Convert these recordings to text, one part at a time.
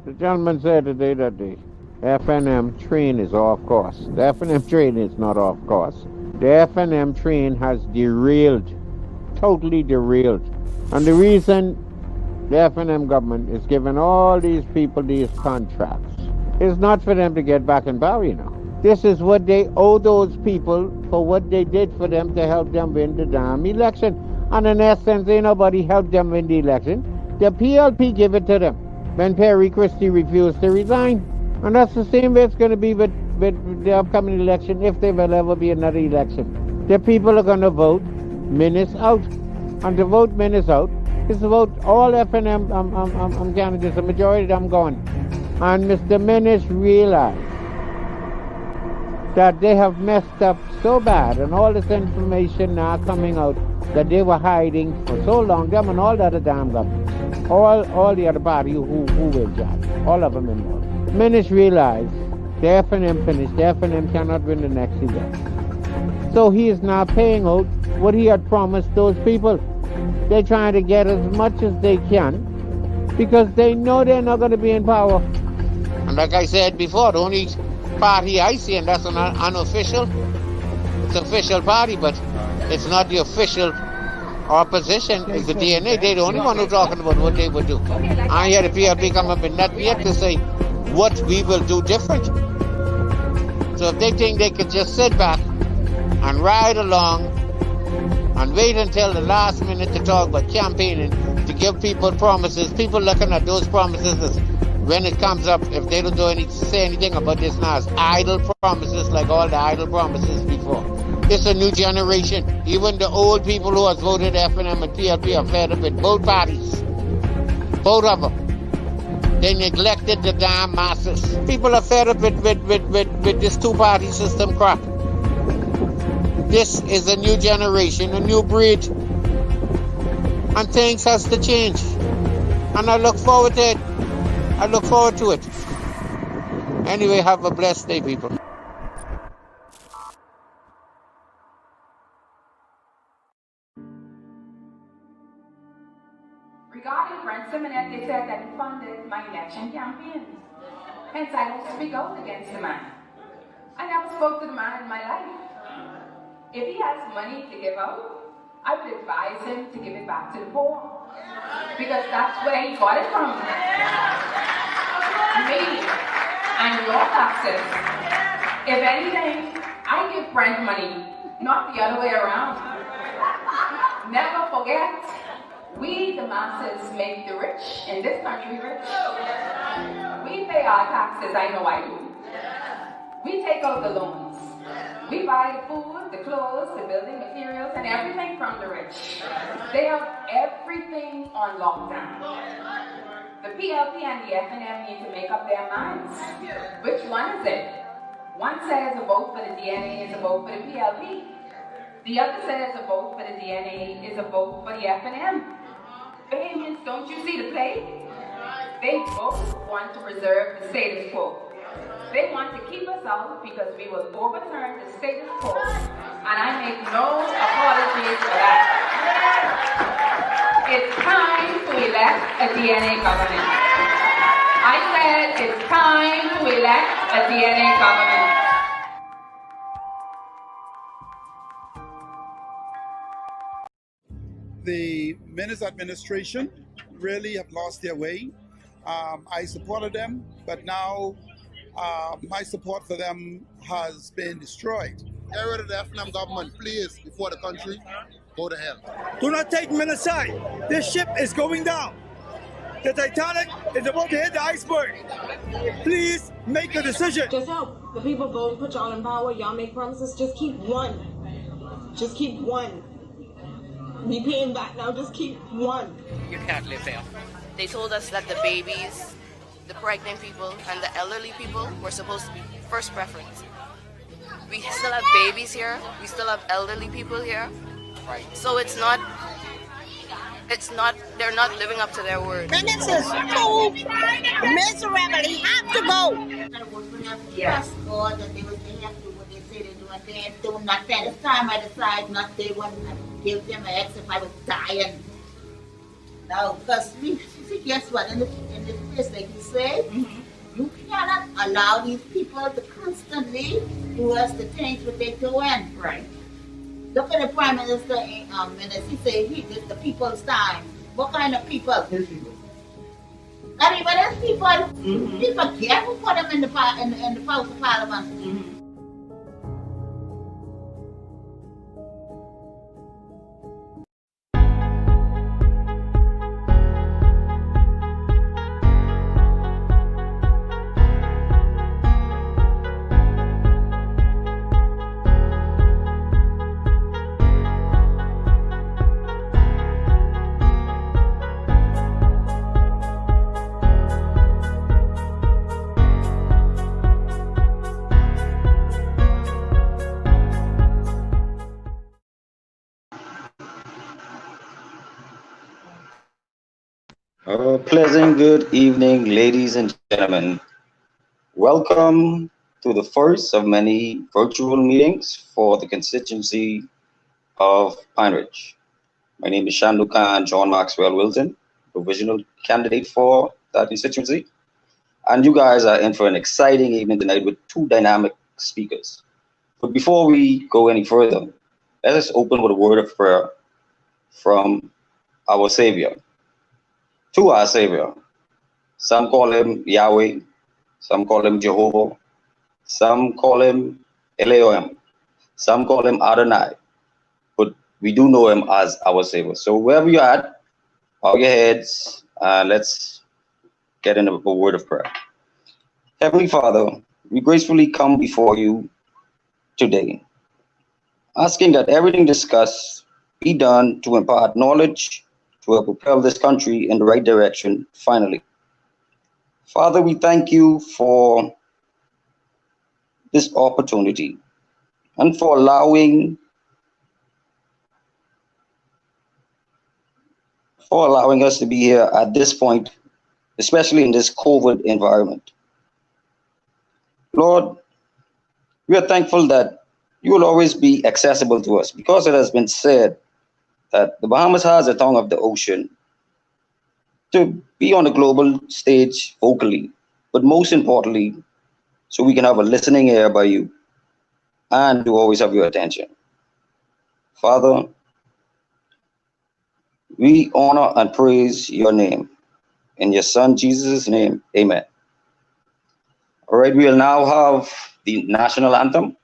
The gentleman said today that the FNM train is off course. The FNM train is not off course. The FNM train has derailed, totally derailed. And the reason the FNM government is giving all these people these contracts is not for them to get back in power, you know. This is what they owe those people for what they did for them to help them win the damn election. And in essence, ain't nobody helped them win the election. The PLP give it to them when Perry Christie refused to resign. And that's the same way it's going to be with the upcoming election, if there will ever be another election. The people are going to vote minutes out. And to vote minutes out is to vote all FNM candidates, the majority of them gone. And Mr. Minnis realized that they have messed up so bad, and all this information now coming out that they were hiding for so long, them and all the other damn governments, all the other party who will judge, all of them involved. Minnis realized the FNM finished, the FNM cannot win the next election. So he is now paying out what he had promised those people. They're trying to get as much as they can because they know they're not going to be in power. And like I said before, the only party I see, and that's an unofficial, it's an official party, but it's not the official opposition, it's the DNA. They're the only one who's talking about what they would do. I hear the PLP come up with nothing yet to say what we will do different. So if they think they could just sit back and ride along and wait until the last minute to talk about campaigning, to give people promises, people looking at those promises as when it comes up, if they don't say anything about this now, it's idle promises like all the idle promises before. It's a new generation. Even the old people who have voted FNM and PLP are fed up with both parties. Both of them. They neglected the damn masses. People are fed up with this two-party system crap. This is a new generation, a new breed. And things has to change. And I look forward to it. I look forward to it. Anyway, have a blessed day, people. Regarding Brent Simonet, they said that he funded my election campaigns. Hence, I don't speak out against the man. I never spoke to the man in my life. If he has money to give out, I would advise him to give it back to the poor. Because that's where he got it from. Me and your taxes. If anything, I give Brent money, not the other way around. Never forget, we the masses make the rich in this country rich. We pay our taxes, I know I do. We take out the loans. We buy the food, the clothes, the building materials, and everything from the rich. They have everything on lockdown. The PLP and the FNM need to make up their minds. Which one is it? One says a vote for the DNA is a vote for the PLP. The other says a vote for the DNA is a vote for the FNM. Bahamians, don't you see the play? They both want to preserve the status quo. They want to keep us out because we will overturn the status quo. And I make no apologies for that. It's time to elect a DNA government. I said it's time to elect a DNA government. The Minnis administration really have lost their way. I supported them, but now my support for them has been destroyed. Get rid of the FNM government, please, before the country go to hell. Do not take men aside. This ship is going down. The Titanic is about to hit the iceberg. Please make a decision. Just help the people vote and put y'all in power. Y'all make promises. Just keep one. Just keep one. We paying back now. Just keep one. You can't live there. They told us that the babies, the pregnant people, and the elderly people were supposed to be first preference. We still have babies here. We still have elderly people here. Right. So they're not living up to their word. Minnis is too miserable. He have to go. Yes. God, that they have to do what they say they do, and they do nothing. This time I decide not to want to give them an X if I was dying. No, because we see, guess what? In the place like this, say. You cannot allow these people to constantly do us the things that they're doing. Right. Look at the Prime Minister, Minister, he said it's the people's time. What kind of people? His people. Not even his people. He forget who put them in the House of Parliament. Pleasant good evening, ladies and gentlemen. Welcome to the first of many virtual meetings for the constituency of Pineridge. My name is Shandu Khan John Maxwell Wilton, provisional candidate for that constituency. And you guys are in for an exciting evening tonight with two dynamic speakers. But before we go any further, let us open with a word of prayer from our Savior. To our Savior. Some call him Yahweh, some call him Jehovah, some call him Elohim, some call him Adonai, but we do know him as our Savior. So wherever you're at, bow your heads, let's get into a word of prayer. Heavenly Father, we gracefully come before you today, asking that everything discussed be done to impart knowledge to propel this country in the right direction finally. Father, we thank you for this opportunity and for allowing us to be here at this point, especially in this COVID environment. Lord, we are thankful that you will always be accessible to us, because it has been said that the Bahamas has a tongue of the ocean to be on the global stage vocally, but most importantly, so we can have a listening ear by you and to always have your attention. Father, we honor and praise your name. In your Son, Jesus' name, amen. All right, we'll now have the national anthem.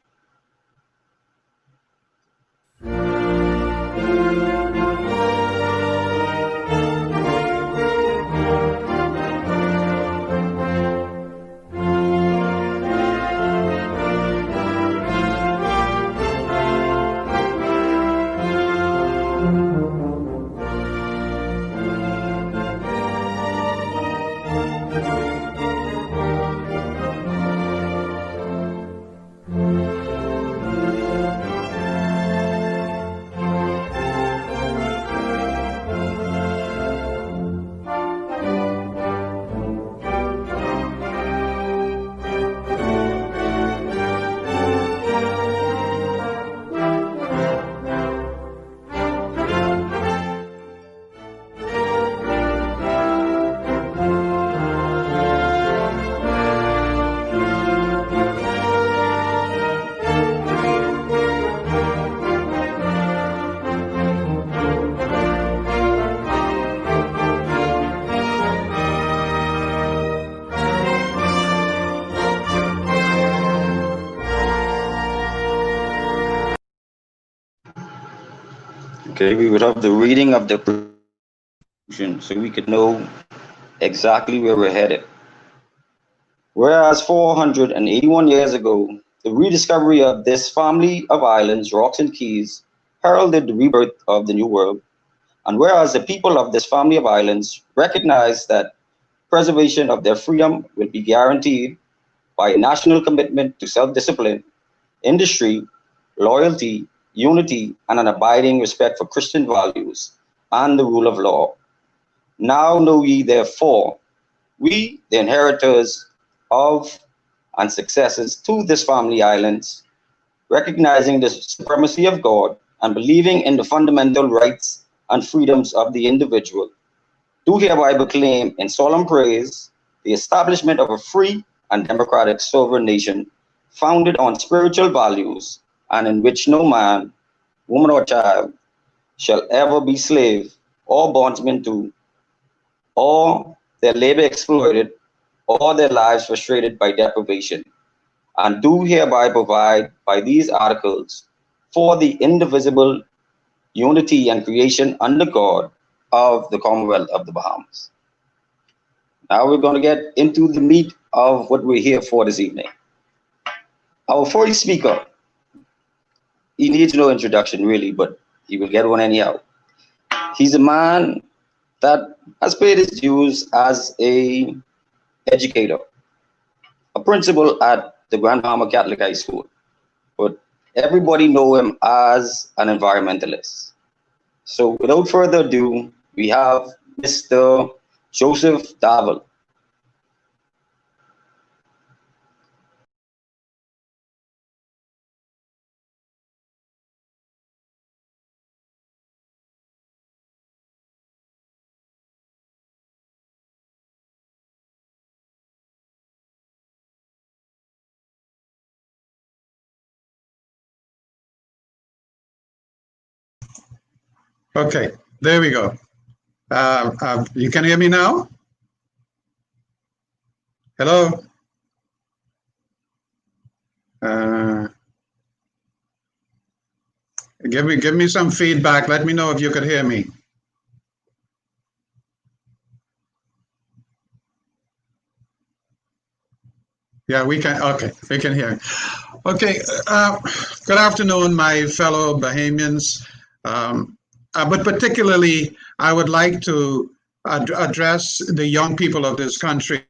Okay, we would have the reading of the Constitution so we could know exactly where we're headed. Whereas 481 years ago, the rediscovery of this family of islands, rocks and keys, heralded the rebirth of the New World, and whereas the people of this family of islands recognized that preservation of their freedom will be guaranteed by a national commitment to self-discipline, industry, loyalty, unity, and an abiding respect for Christian values and the rule of law. Now know ye therefore, we, the inheritors of and successors to this family islands, recognizing the supremacy of God and believing in the fundamental rights and freedoms of the individual, do hereby proclaim in solemn praise the establishment of a free and democratic sovereign nation founded on spiritual values and in which no man, woman, or child shall ever be slave or bondsman to, or their labor exploited, or their lives frustrated by deprivation, and do hereby provide by these articles for the indivisible unity and creation under God of the Commonwealth of the Bahamas. Now we're going to get into the meat of what we're here for this evening. Our first speaker, he needs no introduction really, but he will get one anyhow. He's a man that has paid his dues as a educator, a principal at the Grand Bahama Catholic High School, but everybody know him as an environmentalist. So without further ado, we have Mr. Joseph Davel. Okay, there we go. You can hear me now? Hello? Give me some feedback. Let me know if you could hear me. Yeah, we can. Okay, we can hear. Okay, good afternoon, my fellow Bahamians. But particularly, I would like to address the young people of this country,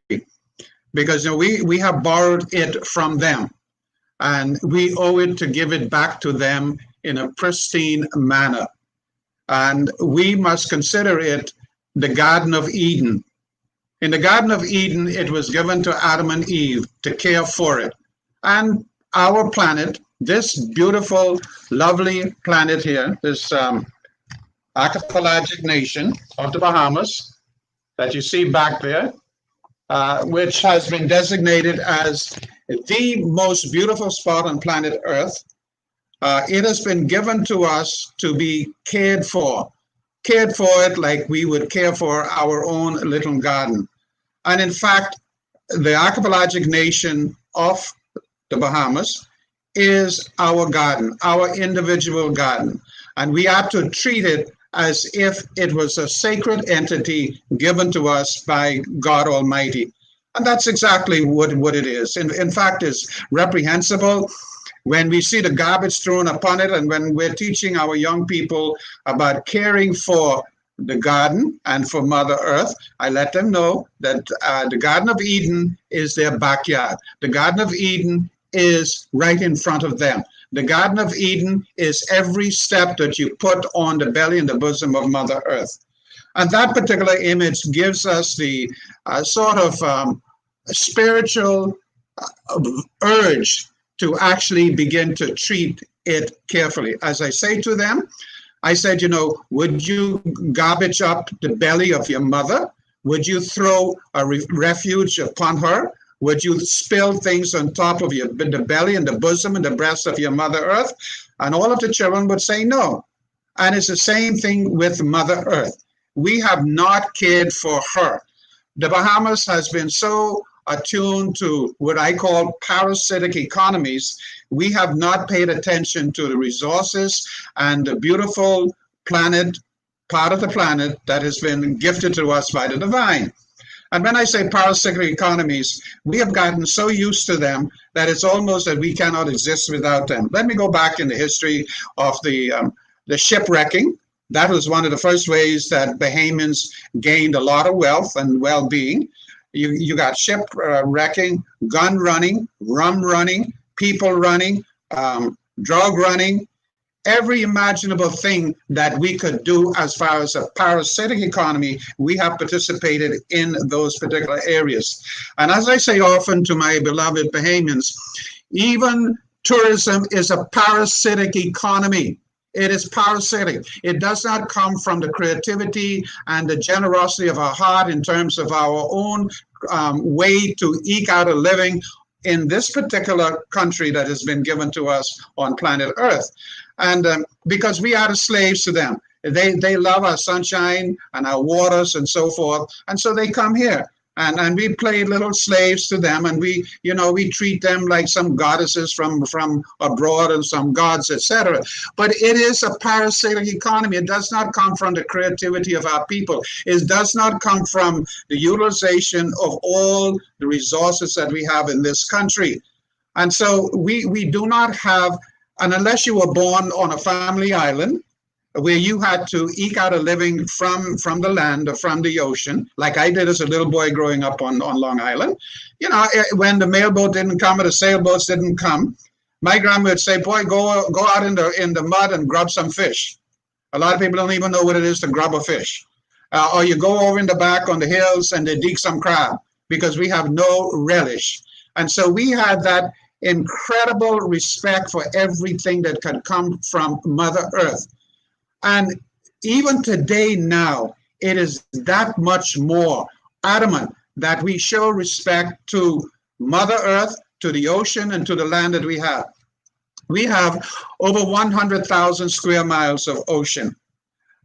because we have borrowed it from them, and we owe it to give it back to them in a pristine manner. And we must consider it the Garden of Eden. In the Garden of Eden, it was given to Adam and Eve to care for it. And our planet, this beautiful, lovely planet here, this archipelagic nation of the Bahamas that you see back there, which has been designated as the most beautiful spot on planet Earth. It has been given to us to be cared for it like we would care for our own little garden. And in fact, the archipelagic nation of the Bahamas is our garden, our individual garden. And we have to treat it as if it was a sacred entity given to us by God Almighty. And that's exactly what it is. In fact, it's reprehensible when we see the garbage thrown upon it, and when we're teaching our young people about caring for the garden and for Mother Earth, I let them know that the Garden of Eden is their backyard. The Garden of Eden is right in front of them. The Garden of Eden is every step that you put on the belly and the bosom of Mother Earth. And that particular image gives us the sort of spiritual urge to actually begin to treat it carefully. As I say to them, I said, would you garbage up the belly of your mother? Would you throw a refuge upon her? Would you spill things on top of the belly and the bosom and the breast of your Mother Earth? And all of the children would say no. And it's the same thing with Mother Earth. We have not cared for her. The Bahamas has been so attuned to what I call parasitic economies. We have not paid attention to the resources and the beautiful planet, part of the planet that has been gifted to us by the divine. And when I say parasitic economies, we have gotten so used to them that it's almost that we cannot exist without them. Let me go back in the history of the shipwrecking. That was one of the first ways that Bahamians gained a lot of wealth and well-being. You got shipwrecking, gun running, rum running, people running, drug running, every imaginable thing that we could do as far as a parasitic economy, we have participated in those particular areas. And as I say often to my beloved Bahamians, even tourism is a parasitic economy. It is parasitic. It does not come from the creativity and the generosity of our heart in terms of our own way to eke out a living in this particular country that has been given to us on planet Earth. And because we are the slaves to them. They love our sunshine and our waters and so forth. And so they come here. And we play little slaves to them, and we treat them like some goddesses from abroad and some gods, etc. But it is a parasitic economy. It does not come from the creativity of our people. It does not come from the utilization of all the resources that we have in this country. And so we do not have, and unless you were born on a family island, where you had to eke out a living from the land or from the ocean, like I did as a little boy growing up on Long Island. When the mailboat didn't come or the sailboats didn't come, my grandma would say, boy, go out in the mud and grab some fish. A lot of people don't even know what it is to grab a fish. Or you go over in the back on the hills and they dig some crab, because we have no relish. And so we had that incredible respect for everything that could come from Mother Earth. And even today now, it is that much more adamant that we show respect to Mother Earth, to the ocean, and to the land that we have. We have over 100,000 square miles of ocean.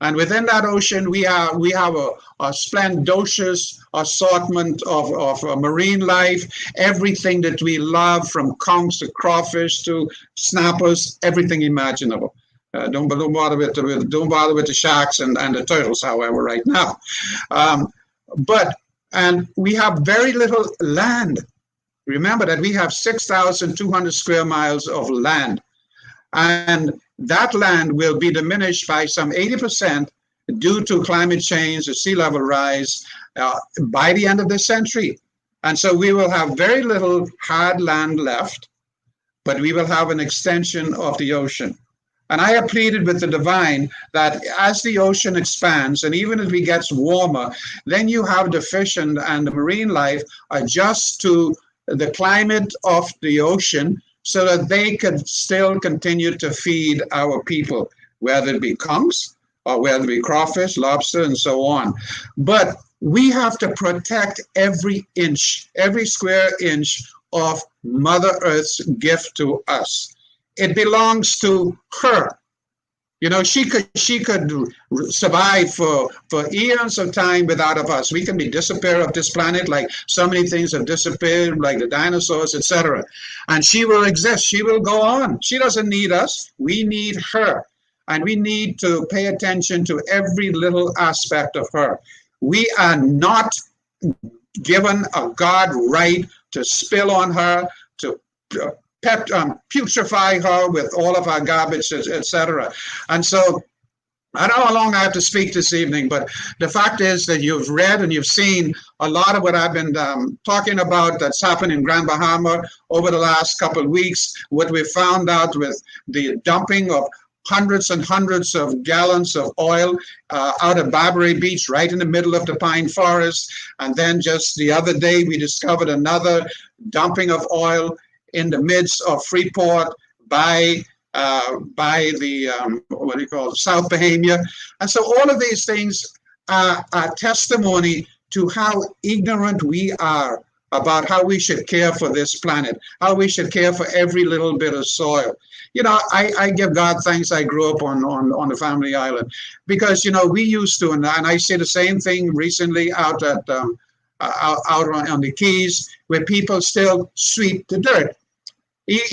And within that ocean, we have a splendocious assortment of marine life, everything that we love, from conchs to crawfish to snappers, everything imaginable. Don't bother with the sharks and the turtles, however, right now. And we have very little land. Remember that we have 6,200 square miles of land. And that land will be diminished by some 80% due to climate change, the sea level rise, by the end of this century. And so we will have very little hard land left, but we will have an extension of the ocean. And I have pleaded with the divine that as the ocean expands, and even if it gets warmer, then you have the fish and the marine life adjust to the climate of the ocean so that they could still continue to feed our people, whether it be conchs or whether it be crawfish, lobster, and so on. But we have to protect every inch, every square inch of Mother Earth's gift to us. It belongs to her. She could survive for eons of time without of us. We can disappear off this planet like so many things have disappeared, like the dinosaurs, etc. And she will exist. She will go on. She doesn't need us. We need her. And we need to pay attention to every little aspect of her. We are not given a God right to spill on her, to putrefy her with all of our garbage, etc. And so I don't know how long I have to speak this evening, but the fact is that you've read and you've seen a lot of what I've been talking about that's happened in Grand Bahama over the last couple of weeks, what we found out with the dumping of hundreds and hundreds of gallons of oil out of Barbary Beach, right in the middle of the pine forest. And then just the other day, we discovered another dumping of oil in the midst of Freeport by the South Bahamian. And so all of these things are testimony to how ignorant we are about how we should care for this planet, how we should care for every little bit of soil. I give God thanks I grew up on the family island, because we used to, and I see the same thing recently out on the Keys, where people still sweep the dirt.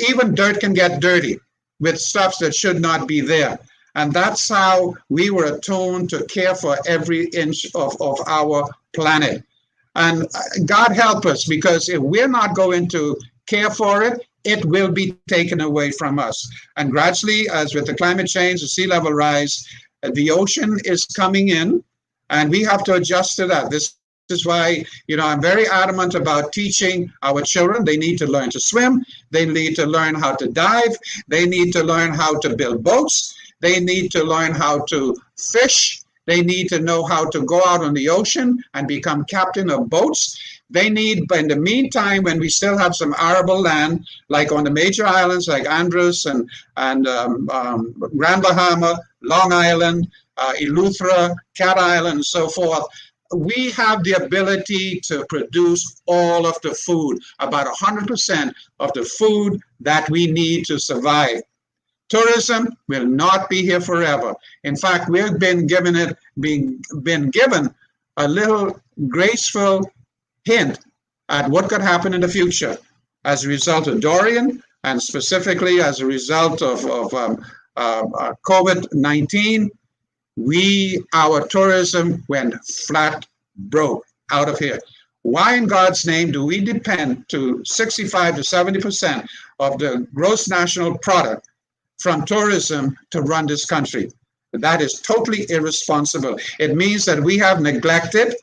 Even dirt can get dirty with stuff that should not be there. And that's how we were attuned to care for every inch of our planet. And God help us, because if we're not going to care for it, it will be taken away from us. And gradually, as with the climate change, the sea level rise, the ocean is coming in, and we have to adjust to that. This is why, I'm very adamant about teaching our children. They need to learn to swim. They need to learn how to dive. They need to learn how to build boats. They need to learn how to fish. They need to know how to go out on the ocean and become captain of boats, They need, but in the meantime, when we still have some arable land, like on the major islands like Andros and Grand Bahama, Long Island, Eleuthera, Cat Island, and so forth, we have the ability to produce all of the food, about 100% of the food that we need to survive. Tourism will not be here forever. In fact, we've been given a little graceful hint at what could happen in the future as a result of Dorian, and specifically as a result of COVID-19. Our tourism went flat broke out of here. Why in God's name do we depend to 65 to 70% of the gross national product from tourism to run this country? That is totally irresponsible. It means that we have neglected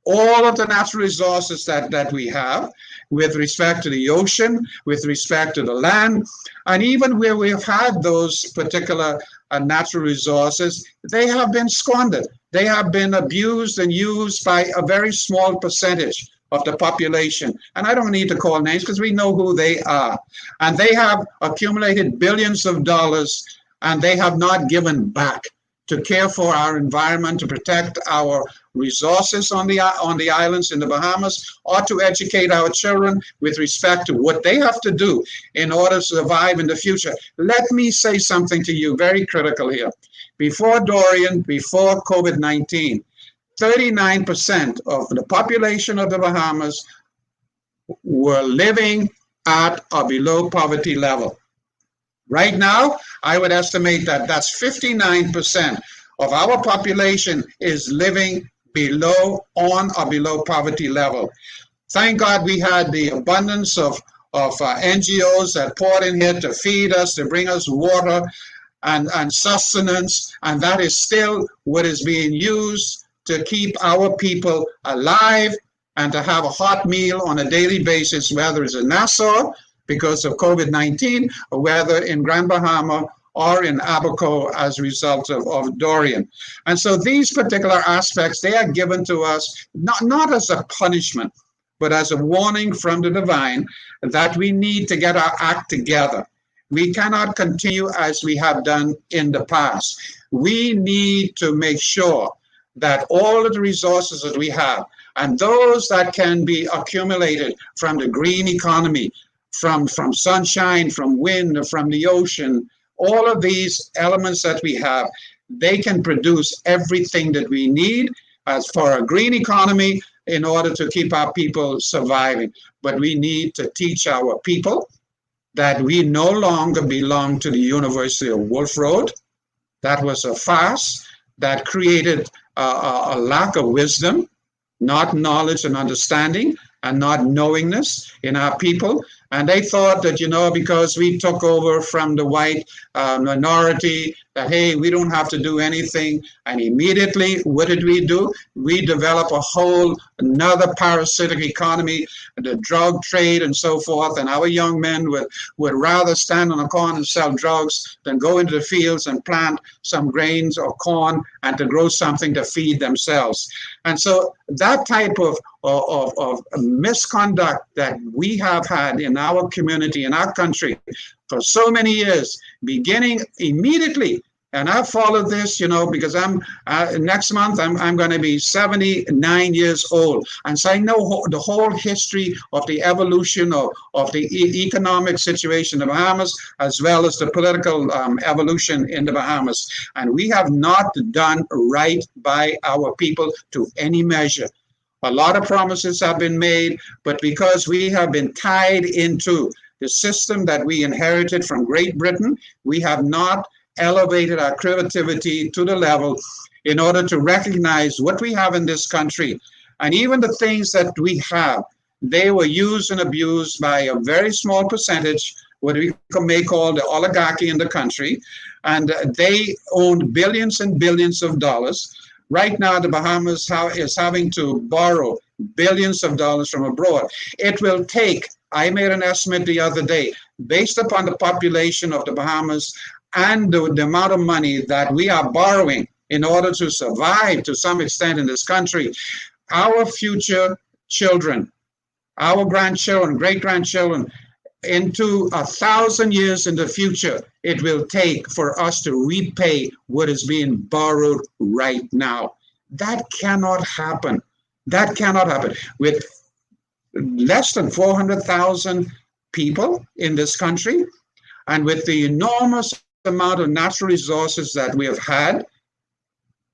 all of the natural resources that we have with respect to the ocean, with respect to the land, and even where we have had those particular natural resources, they have been squandered. They have been abused and used by a very small percentage of the population. And I don't need to call names because we know who they are. And they have accumulated billions of dollars, and they have not given back to care for our environment, to protect our resources on the islands in the Bahamas, or to educate our children with respect to what they have to do in order to survive in the future. Let me say something to you very critical here. Before Dorian, before COVID-19, 39% of the population of the Bahamas were living at or below poverty level. Right now, I would estimate that that's 59% of our population is living on or below poverty level. Thank God we had the abundance of NGOs that poured in here to feed us, to bring us water and sustenance, and that is still what is being used to keep our people alive and to have a hot meal on a daily basis, whether it's in Nassau because of COVID-19, or whether in Grand Bahama or in Abaco as a result of Dorian. And so these particular aspects, they are given to us not as a punishment, but as a warning from the divine that we need to get our act together. We cannot continue as we have done in the past. We need to make sure that all of the resources that we have, and those that can be accumulated from the green economy, from sunshine, from wind, from the ocean, all of these elements that we have, they can produce everything that we need as for a green economy in order to keep our people surviving. But we need to teach our people that we no longer belong to the University of Wolf Road. That was a farce that created a lack of wisdom, not knowledge and understanding, and not knowingness in our people. And they thought that, because we took over from the white minority, that, hey, we don't have to do anything. And immediately, what did we do? We developed a whole another parasitic economy, the drug trade and so forth. And our young men would rather stand on a corner and sell drugs than go into the fields and plant some grains or corn and to grow something to feed themselves. And so that type of misconduct that we have had in our community, in our country for so many years, beginning immediately. And I've followed this, because next month I'm going to be 79 years old. And so I know the whole history of the evolution of the economic situation in the Bahamas, as well as the political evolution in the Bahamas. And we have not done right by our people to any measure. A lot of promises have been made, but because we have been tied into the system that we inherited from Great Britain, we have not elevated our creativity to the level in order to recognize what we have in this country. And even the things that we have, they were used and abused by a very small percentage, what we may call the oligarchy in the country, and they owned billions and billions of dollars. Right now, the Bahamas is having to borrow billions of dollars from abroad. It will take, I made an estimate the other day, based upon the population of the Bahamas and the amount of money that we are borrowing in order to survive to some extent in this country, our future children our grandchildren, great-grandchildren, into 1,000 years in the future, it will take for us to repay what is being borrowed right now. That cannot happen. That cannot happen. With less than 400,000 people in this country, and with the enormous amount of natural resources that we have had,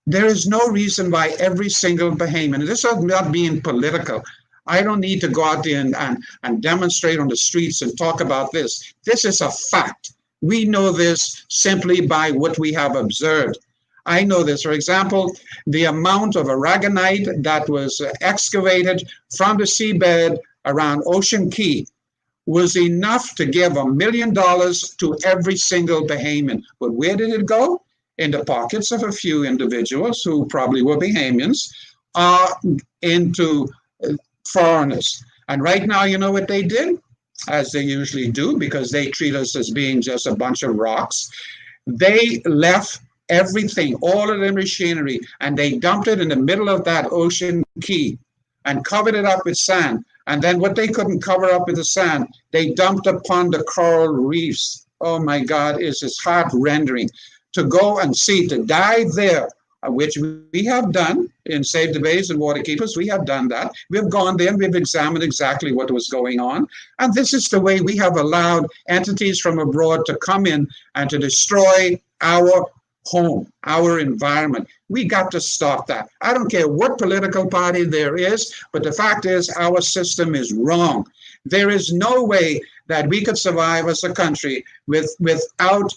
there is no reason why every single Bahamian, and this is not being political, I don't need to go out there and demonstrate on the streets and talk about this. This is a fact. We know this simply by what we have observed. I know this. For example, the amount of aragonite that was excavated from the seabed around Ocean Key was enough to give $1 million to every single Bahamian. But where did it go? In the pockets of a few individuals who probably were Bahamians, into foreigners. And right now, you know what they did? As they usually do, because they treat us as being just a bunch of rocks. They left everything, all of the machinery, and they dumped it in the middle of that Ocean Key and covered it up with sand. And then what they couldn't cover up with the sand, they dumped upon the coral reefs. Oh my God, it's just heart-rendering to go and see, to dive there, which we have done in Save the Bays and Waterkeepers. We have done that. We've gone there and we've examined exactly what was going on. And this is the way we have allowed entities from abroad to come in and to destroy our home, our environment. We got to stop that. I don't care what political party there is, but the fact is our system is wrong. There is no way that we could survive as a country without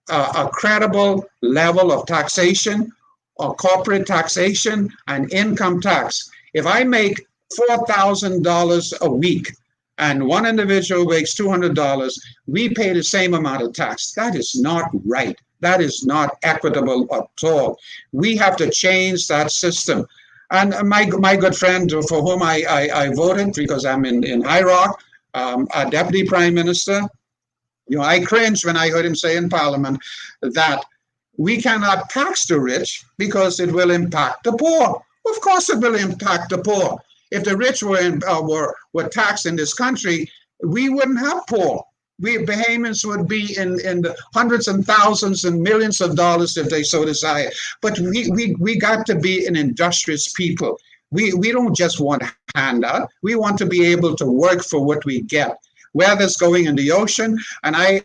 a credible level of taxation, or corporate taxation and income tax. If I make $4,000 a week and one individual makes $200, we pay the same amount of tax. That is not right. That is not equitable at all. We have to change that system. And my good friend for whom I voted, because I'm in IROC, our Deputy Prime Minister, you know, I cringed when I heard him say in Parliament that we cannot tax the rich because it will impact the poor. Of course it will impact the poor. If the rich were taxed in this country, we wouldn't have poor. We Bahamians would be in the hundreds and thousands and millions of dollars if they so desire. But we got to be an industrious people. We don't just want a handout. We want to be able to work for what we get. Where that's going in the ocean, and I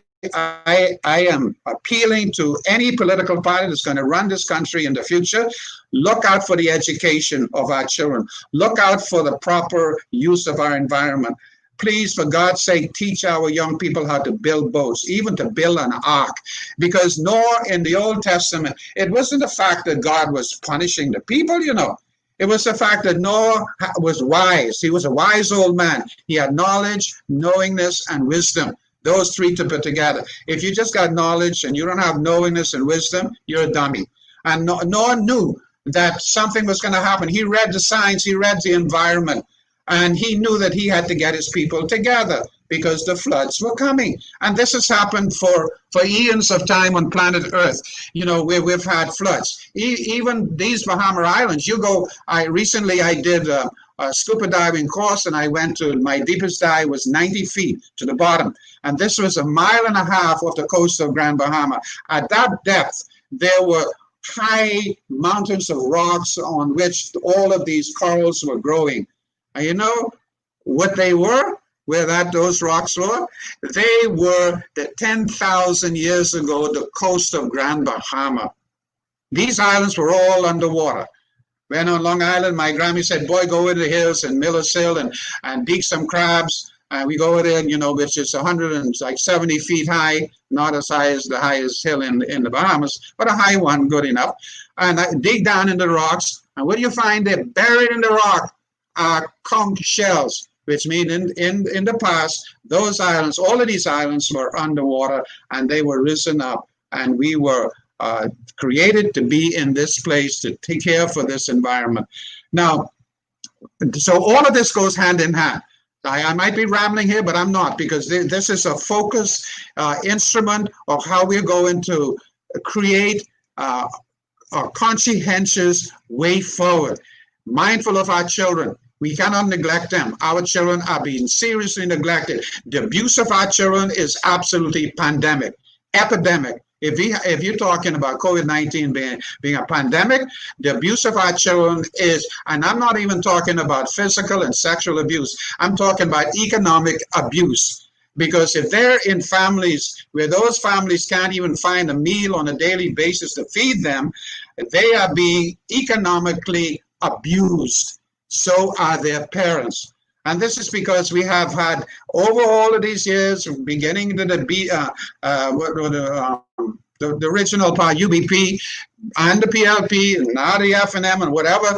am appealing to any political party that's going to run this country in the future. Look out for the education of our children. Look out for the proper use of our environment. Please, for God's sake, teach our young people how to build boats, even to build an ark. Because Noah in the Old Testament, it wasn't the fact that God was punishing the people, you know. It was the fact that Noah was wise. He was a wise old man. He had knowledge, knowingness, and wisdom. Those three to put together. If you just got knowledge and you don't have knowingness and wisdom, you're a dummy. And Noah knew that something was going to happen. He read the signs, he read the environment, and he knew that he had to get his people together because the floods were coming. And this has happened for eons of time on planet Earth, you know, where we've had floods. Even these Bahama Islands, recently I did a scuba diving course, and I went to, my deepest dive was 90 feet to the bottom. And this was 1.5 miles off the coast of Grand Bahama. At that depth, there were high mountains of rocks on which all of these corals were growing. And you know what they were, where those rocks were? They were the 10,000 years ago, the coast of Grand Bahama. These islands were all underwater. When on Long Island, my Grammy said, boy, go over the hills and Miller's Hill and dig some crabs. And we go over there, you know, which is 170 feet high, not as high as the highest hill in the Bahamas, but a high one, good enough. And I dig down in the rocks, and what do you find there? Buried in the rock are conch shells, which mean in the past, those islands, all of these islands were underwater, and they were risen up, and we were created to be in this place to take care for this environment. Now, so all of this goes hand in hand. I might be rambling here, but I'm not, because this is a focused instrument of how we're going to create a conscientious way forward, mindful of our children. We cannot neglect them. Our children are being seriously neglected. The abuse of our children is absolutely pandemic, epidemic. If you're talking about COVID-19 being a pandemic, the abuse of our children is, and I'm not even talking about physical and sexual abuse, I'm talking about economic abuse. Because if they're in families where those families can't even find a meal on a daily basis to feed them, they are being economically abused. So are their parents. And this is because we have had, over all of these years, beginning to the original part, UBP, and the PLP, and now the FNM, and whatever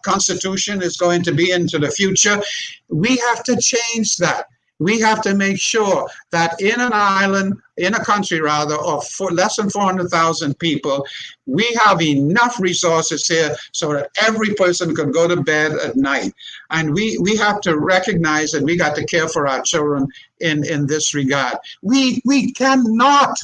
constitution is going to be into the future, we have to change that. We have to make sure that in an island, in a country rather, of less than 400,000 people, we have enough resources here so that every person can go to bed at night. And we have to recognize that we got to care for our children in this regard. We cannot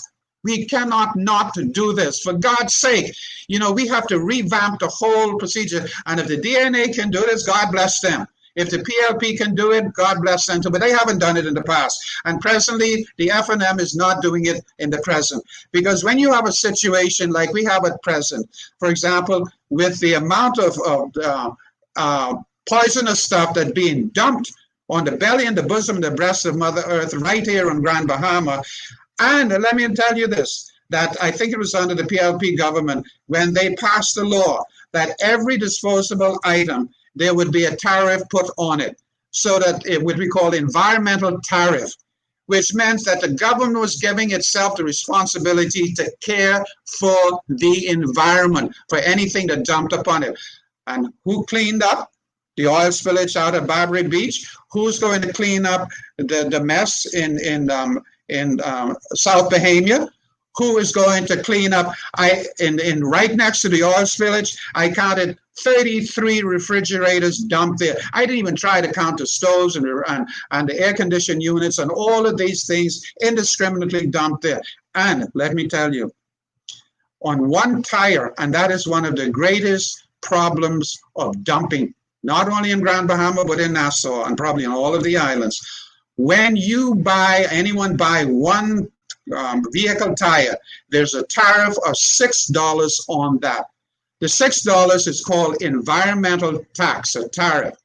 not do this. For God's sake, you know, we have to revamp the whole procedure. And if the DNA can do this, God bless them. If the PLP can do it, God bless them too, but they haven't done it in the past. And presently, the FNM is not doing it in the present. Because when you have a situation like we have at present, for example, with the amount of poisonous stuff that's being dumped on the belly and the bosom and the breast of Mother Earth right here in Grand Bahama, and let me tell you this, that I think it was under the PLP government when they passed the law that every disposable item, there would be a tariff put on it, so that it would be called environmental tariff, which meant that the government was giving itself the responsibility to care for the environment, for anything that dumped upon it. And who cleaned up the oil spillage out at Barbary Beach? Who's going to clean up the mess in South Bahamian? Who is going to clean up? In right next to the oil spillage, I counted 33 refrigerators dumped there. I didn't even try to count the stoves and the air conditioning units and all of these things indiscriminately dumped there. And let me tell you, on one tire, and that is one of the greatest problems of dumping, not only in Grand Bahama, but in Nassau and probably in all of the islands. When anyone buy one vehicle tire, there's a tariff of $6 on that. The $6 is called environmental tax, a tariff.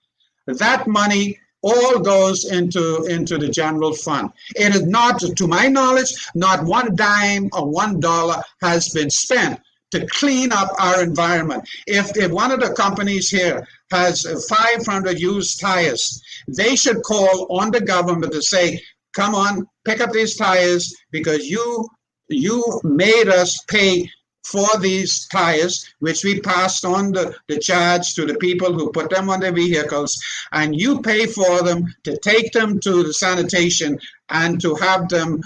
That money all goes into the general fund. It is not, to my knowledge, not one dime or $1 has been spent to clean up our environment. If one of the companies here has 500 used tires, they should call on the government to say, come on, pick up these tires because you made us pay for these tires, which we passed on the charge to the people who put them on their vehicles, and you pay for them to take them to the sanitation and to have them,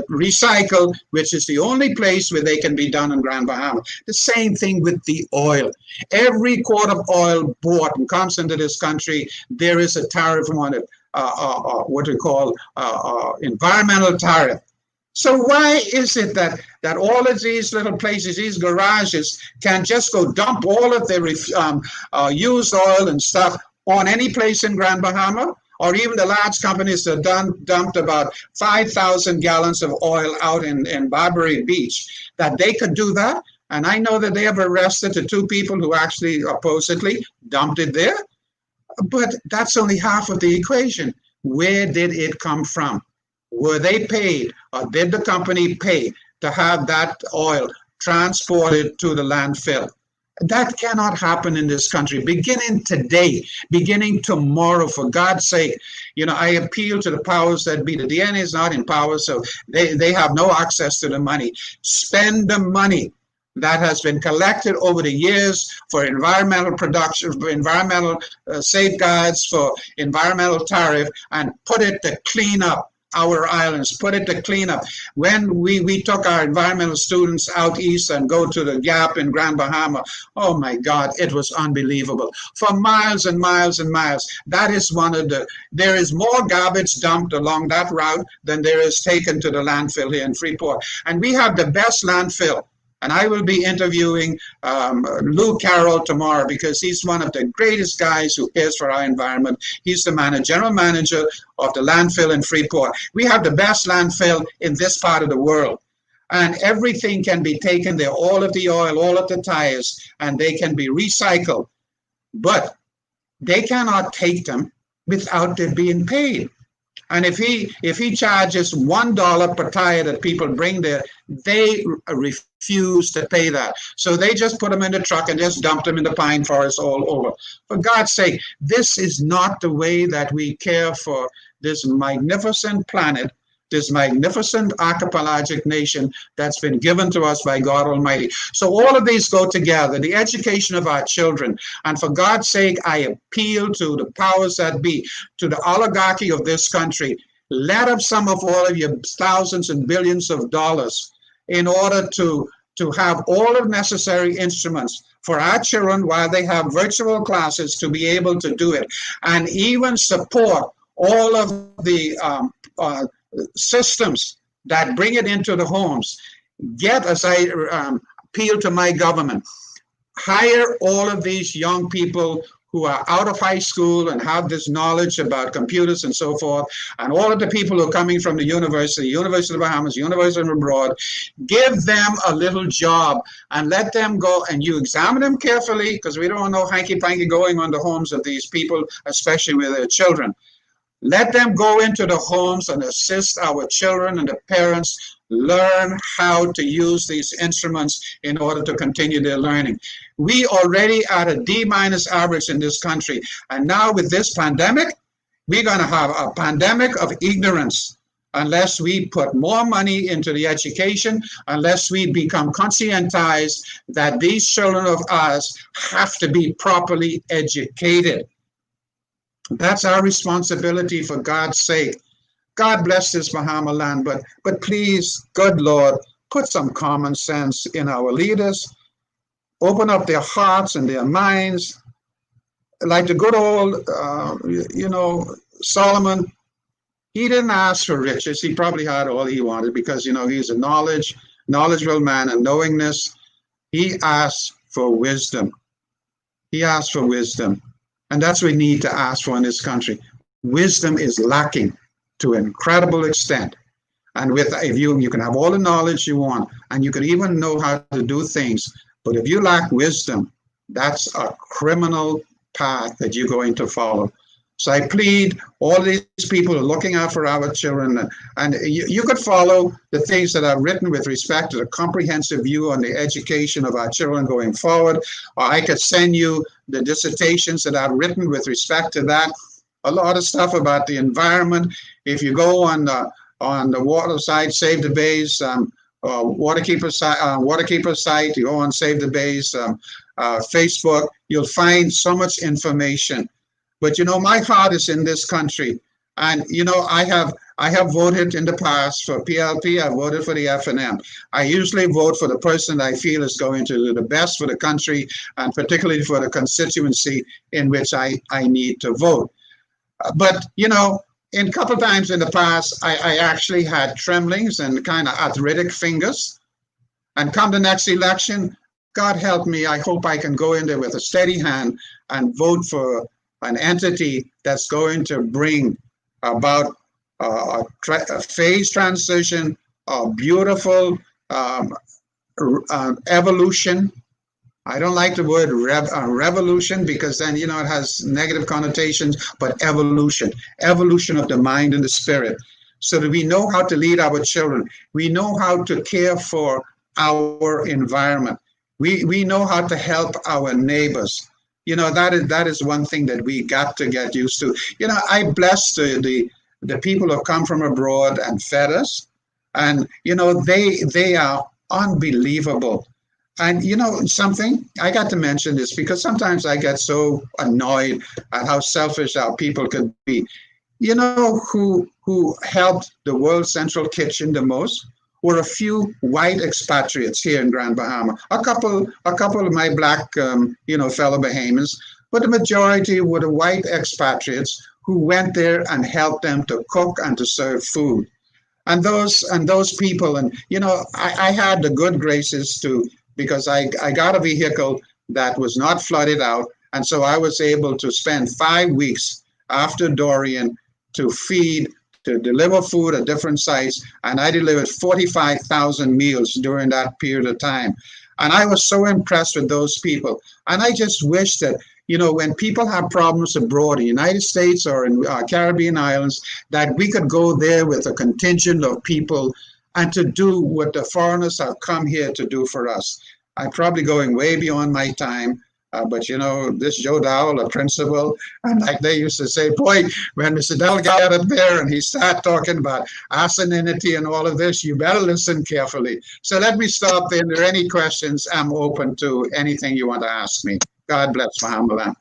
recycled, which is the only place where they can be done in Grand Bahama. The same thing with the oil. Every quart of oil bought and comes into this country, there is a tariff on it, environmental tariff. So why is it that all of these little places, these garages, can just go dump all of their used oil and stuff on any place in Grand Bahama? Or even the large companies that dumped about 5,000 gallons of oil out in Barbary Beach, that they could do that? And I know that they have arrested the 2 people who actually supposedly dumped it there. But that's only half of the equation. Where did it come from? Were they paid, or did the company pay to have that oil transported to the landfill? That cannot happen in this country. Beginning today, beginning tomorrow, for God's sake, you know, I appeal to the powers that be. The DNA is not in power, so they have no access to the money. Spend the money that has been collected over the years for environmental production, for environmental safeguards, for environmental tariff, and put it to clean up our islands, put it to clean up. When we took our environmental students out east and go to the Gap in Grand Bahama, oh my God, it was unbelievable. For miles and miles and miles, that is there is more garbage dumped along that route than there is taken to the landfill here in Freeport. And we have the best landfill And I will be interviewing Lou Carroll tomorrow because he's one of the greatest guys who cares for our environment. He's the general manager of the landfill in Freeport. We have the best landfill in this part of the world. And everything can be taken there, all of the oil, all of the tires, and they can be recycled. But they cannot take them without them being paid. And if he charges $1 per tire that people bring there, they refuse to pay that. So they just put them in the truck and just dump them in the pine forest all over. For God's sake, this is not the way that we care for this magnificent planet, this magnificent archipelagic nation that's been given to us by God Almighty. So all of these go together, the education of our children. And for God's sake, I appeal to the powers that be, to the oligarchy of this country. Let up some of all of your thousands and billions of dollars in order to have all of necessary instruments for our children while they have virtual classes to be able to do it, and even support all of the systems that bring it into the homes. Get, as I appeal to my government, hire all of these young people who are out of high school and have this knowledge about computers and so forth, and all of the people who are coming from the University of the Bahamas, University of abroad, give them a little job and let them go, and you examine them carefully, because we don't want no hanky-panky going on the homes of these people, especially with their children. Let them go into the homes and assist our children and the parents learn how to use these instruments in order to continue their learning. We already at a D- average in this country. And now with this pandemic, we're going to have a pandemic of ignorance unless we put more money into the education, unless we become conscientized that these children of ours have to be properly educated. That's our responsibility, for God's sake. God bless this Bahama land, but please, good Lord, put some common sense in our leaders. Open up their hearts and their minds. Like the good old, Solomon, he didn't ask for riches. He probably had all he wanted because, he's a knowledgeable man and knowingness. He asked for wisdom. He asked for wisdom. And that's what we need to ask for in this country. Wisdom is lacking to an incredible extent. And if you can have all the knowledge you want, and you can even know how to do things, but if you lack wisdom, that's a criminal path that you're going to follow. So I plead, all these people are looking out for our children, and you could follow the things that are written with respect to the comprehensive view on the education of our children going forward, or I could send you the dissertations that are written with respect to that. A lot of stuff about the environment. If you go on the water side, Save the Bays, Waterkeeper site, you go on Save the Bays, Facebook, you'll find so much information. But my heart is in this country, and I have voted in the past for PLP. I voted for the FNM. I usually vote for the person I feel is going to do the best for the country, and particularly for the constituency in which I need to vote. But in a couple times in the past, I actually had tremblings and kind of arthritic fingers. And come the next election, God help me, I hope I can go in there with a steady hand and vote for an entity that's going to bring about a phase transition, a beautiful evolution. I don't like the word revolution because then, it has negative connotations, but evolution of the mind and the spirit, so that we know how to lead our children. We know how to care for our environment. We know how to help our neighbors. That is one thing that we got to get used to. I bless the people who have come from abroad and fed us, and they are unbelievable. And something, I got to mention this because sometimes I get so annoyed at how selfish our people could be. Who helped the World Central Kitchen the most were a few white expatriates here in Grand Bahama. A couple of my black, fellow Bahamians, but the majority were the white expatriates who went there and helped them to cook and to serve food. And those people, and I had the good graces to, because I got a vehicle that was not flooded out, and so I was able to spend 5 weeks after Dorian to deliver food at different sites, and I delivered 45,000 meals during that period of time. And I was so impressed with those people. And I just wish that, when people have problems abroad in the United States or in Caribbean islands, that we could go there with a contingent of people and to do what the foreigners have come here to do for us. I'm probably going way beyond my time. But this Joe Dowell, a principal, and like they used to say, boy, when Mr. Dowell got up there and he started talking about asininity and all of this, you better listen carefully. So let me stop there. If there are any questions, I'm open to anything you want to ask me. God bless Mahambalan.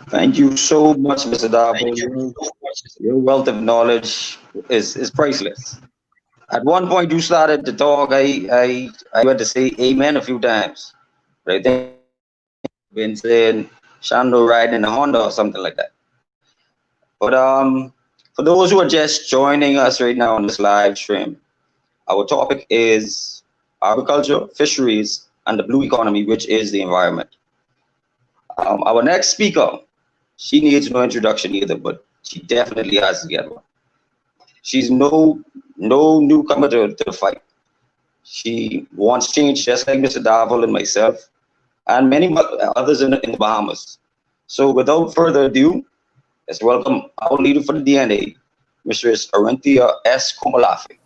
Thank you so much, Mr. Dabo. Your wealth of knowledge is priceless. At one point, you started to talk. I had to say amen a few times. But I think I've been saying Shando riding in a Honda or something like that. But for those who are just joining us right now on this live stream, our topic is agriculture, fisheries, and the blue economy, which is the environment. Our next speaker, she needs no introduction either, but she definitely has to get one. She's no newcomer to the fight. She wants change just like Mr. Darvel and myself, and many others in the Bahamas. So without further ado, let's welcome our leader for the DNA, Mrs. Arinthia S. Kumalafi.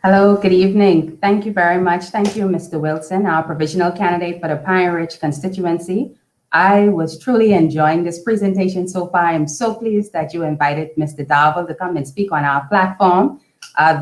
Hello, good evening. Thank you very much. Thank you, Mr. Wilson, our provisional candidate for the Pineridge constituency. I was truly enjoying this presentation so far. I'm so pleased that you invited Mr. Darvel to come and speak on our platform.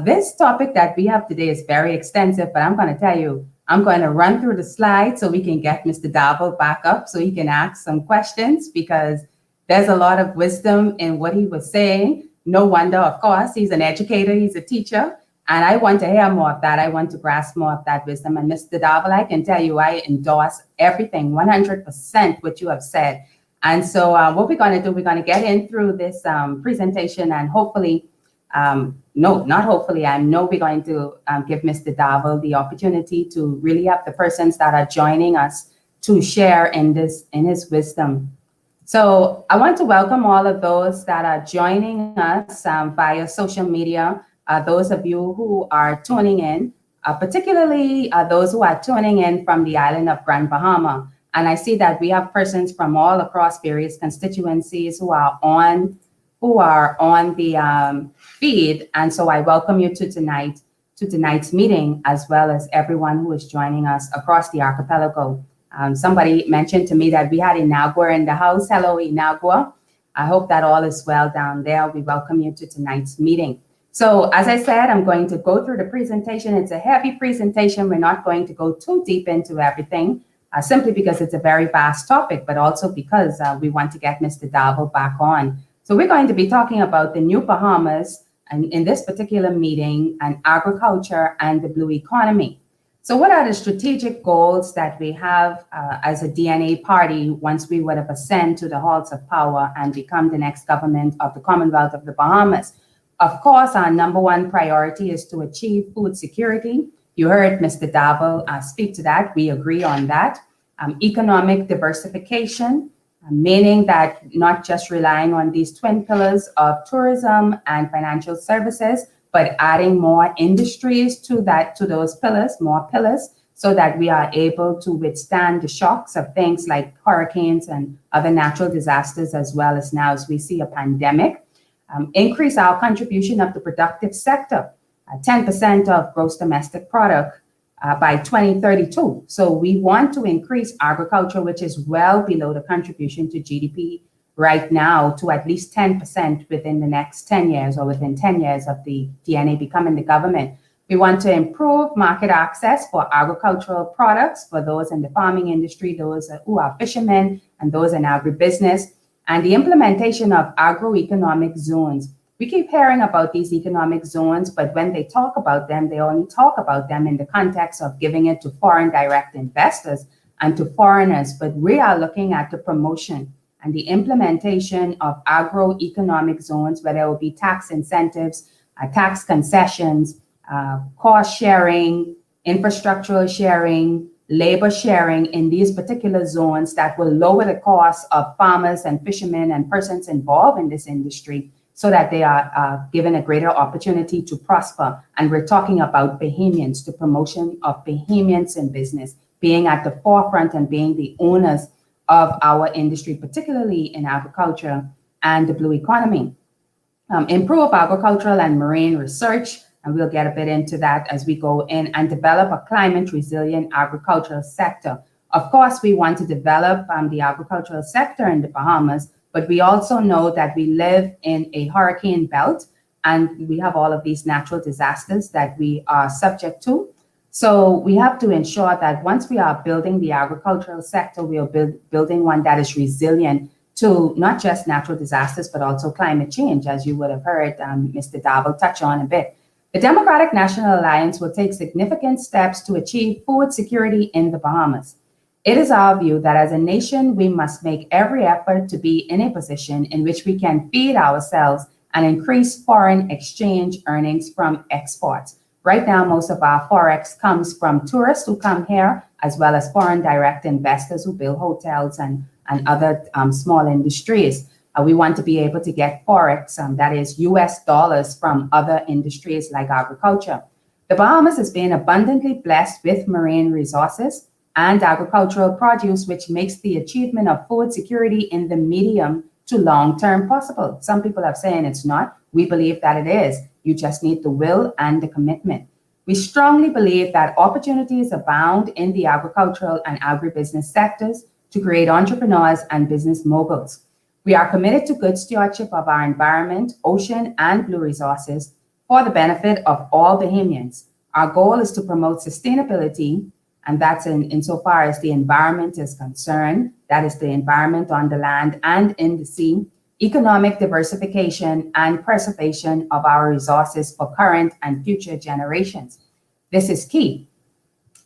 This topic that we have today is very extensive, but I'm going to tell you, I'm going to run through the slides so we can get Mr. Darvel back up so he can ask some questions, because there's a lot of wisdom in what he was saying. No wonder, of course, he's an educator, he's a teacher, and I want to hear more of that. I want to grasp more of that wisdom. And Mr. Darvel, I can tell you, I endorse everything, 100% what you have said. And so what we're going to do, we're going to get in through this presentation, and hopefully, no, not hopefully, I know we're going to give Mr. Darvel the opportunity to really have the persons that are joining us to share in his wisdom. So I want to welcome all of those that are joining us via social media, those of you who are tuning in, particularly those who are tuning in from the island of Grand Bahama. And I see that we have persons from all across various constituencies who are on the feed. And so I welcome you to tonight's meeting, as well as everyone who is joining us across the archipelago. Somebody mentioned to me that we had Inagua in the house. Hello, Inagua. I hope that all is well down there. We welcome you to tonight's meeting. So as I said, I'm going to go through the presentation. It's a heavy presentation. We're not going to go too deep into everything, simply because it's a very vast topic, but also because we want to get Mr. Darvel back on. So we're going to be talking about the new Bahamas, and in this particular meeting, and agriculture and the blue economy. So what are the strategic goals that we have as a DNA party once we would have ascend to the halls of power and become the next government of the Commonwealth of the Bahamas? Of course, our number one priority is to achieve food security. You heard Mr. Darvel speak to that. We agree on that. Economic diversification, meaning that not just relying on these twin pillars of tourism and financial services, but adding more industries to those pillars, more pillars, so that we are able to withstand the shocks of things like hurricanes and other natural disasters, as well as now as we see a pandemic. Increase our contribution of the productive sector, 10% of gross domestic product by 2032. So we want to increase agriculture, which is well below the contribution to GDP right now, to at least 10% within the next 10 years, or within 10 years of the DNA becoming the government. We want to improve market access for agricultural products for those in the farming industry, those who are fishermen, and those in agribusiness, and the implementation of agroeconomic zones. We keep hearing about these economic zones, but when they talk about them, they only talk about them in the context of giving it to foreign direct investors and to foreigners. But we are looking at the promotion and the implementation of agroeconomic zones, where there will be tax incentives, tax concessions, cost sharing, infrastructural sharing, labor sharing in these particular zones that will lower the cost of farmers and fishermen and persons involved in this industry, so that they are given a greater opportunity to prosper. And we're talking about Bahamians, the promotion of Bahamians in business, being at the forefront and being the owners of our industry, particularly in agriculture and the blue economy. Improve agricultural and marine research, and we'll get a bit into that as we go in, and develop a climate resilient agricultural sector. Of course, we want to develop the agricultural sector in the Bahamas, but we also know that we live in a hurricane belt, and we have all of these natural disasters that we are subject to. So we have to ensure that once we are building the agricultural sector, we are building one that is resilient to not just natural disasters, but also climate change, as you would have heard Mr. Davil touch on a bit. The Democratic National Alliance will take significant steps to achieve food security in the Bahamas. It is our view that as a nation, we must make every effort to be in a position in which we can feed ourselves and increase foreign exchange earnings from exports. Right now, most of our forex comes from tourists who come here, as well as foreign direct investors who build hotels and other small industries. We want to be able to get forex, that is US dollars, from other industries like agriculture. The Bahamas has been abundantly blessed with marine resources and agricultural produce, which makes the achievement of food security in the medium to long term possible. Some people are saying it's not. We believe that it is. You just need the will and the commitment. We strongly believe that opportunities abound in the agricultural and agribusiness sectors to create entrepreneurs and business moguls. We are committed to good stewardship of our environment, ocean, and blue resources for the benefit of all Bahamians. Our goal is to promote sustainability, and that's insofar as the environment is concerned. That is the environment on the land and in the sea, economic diversification, and preservation of our resources for current and future generations. This is key.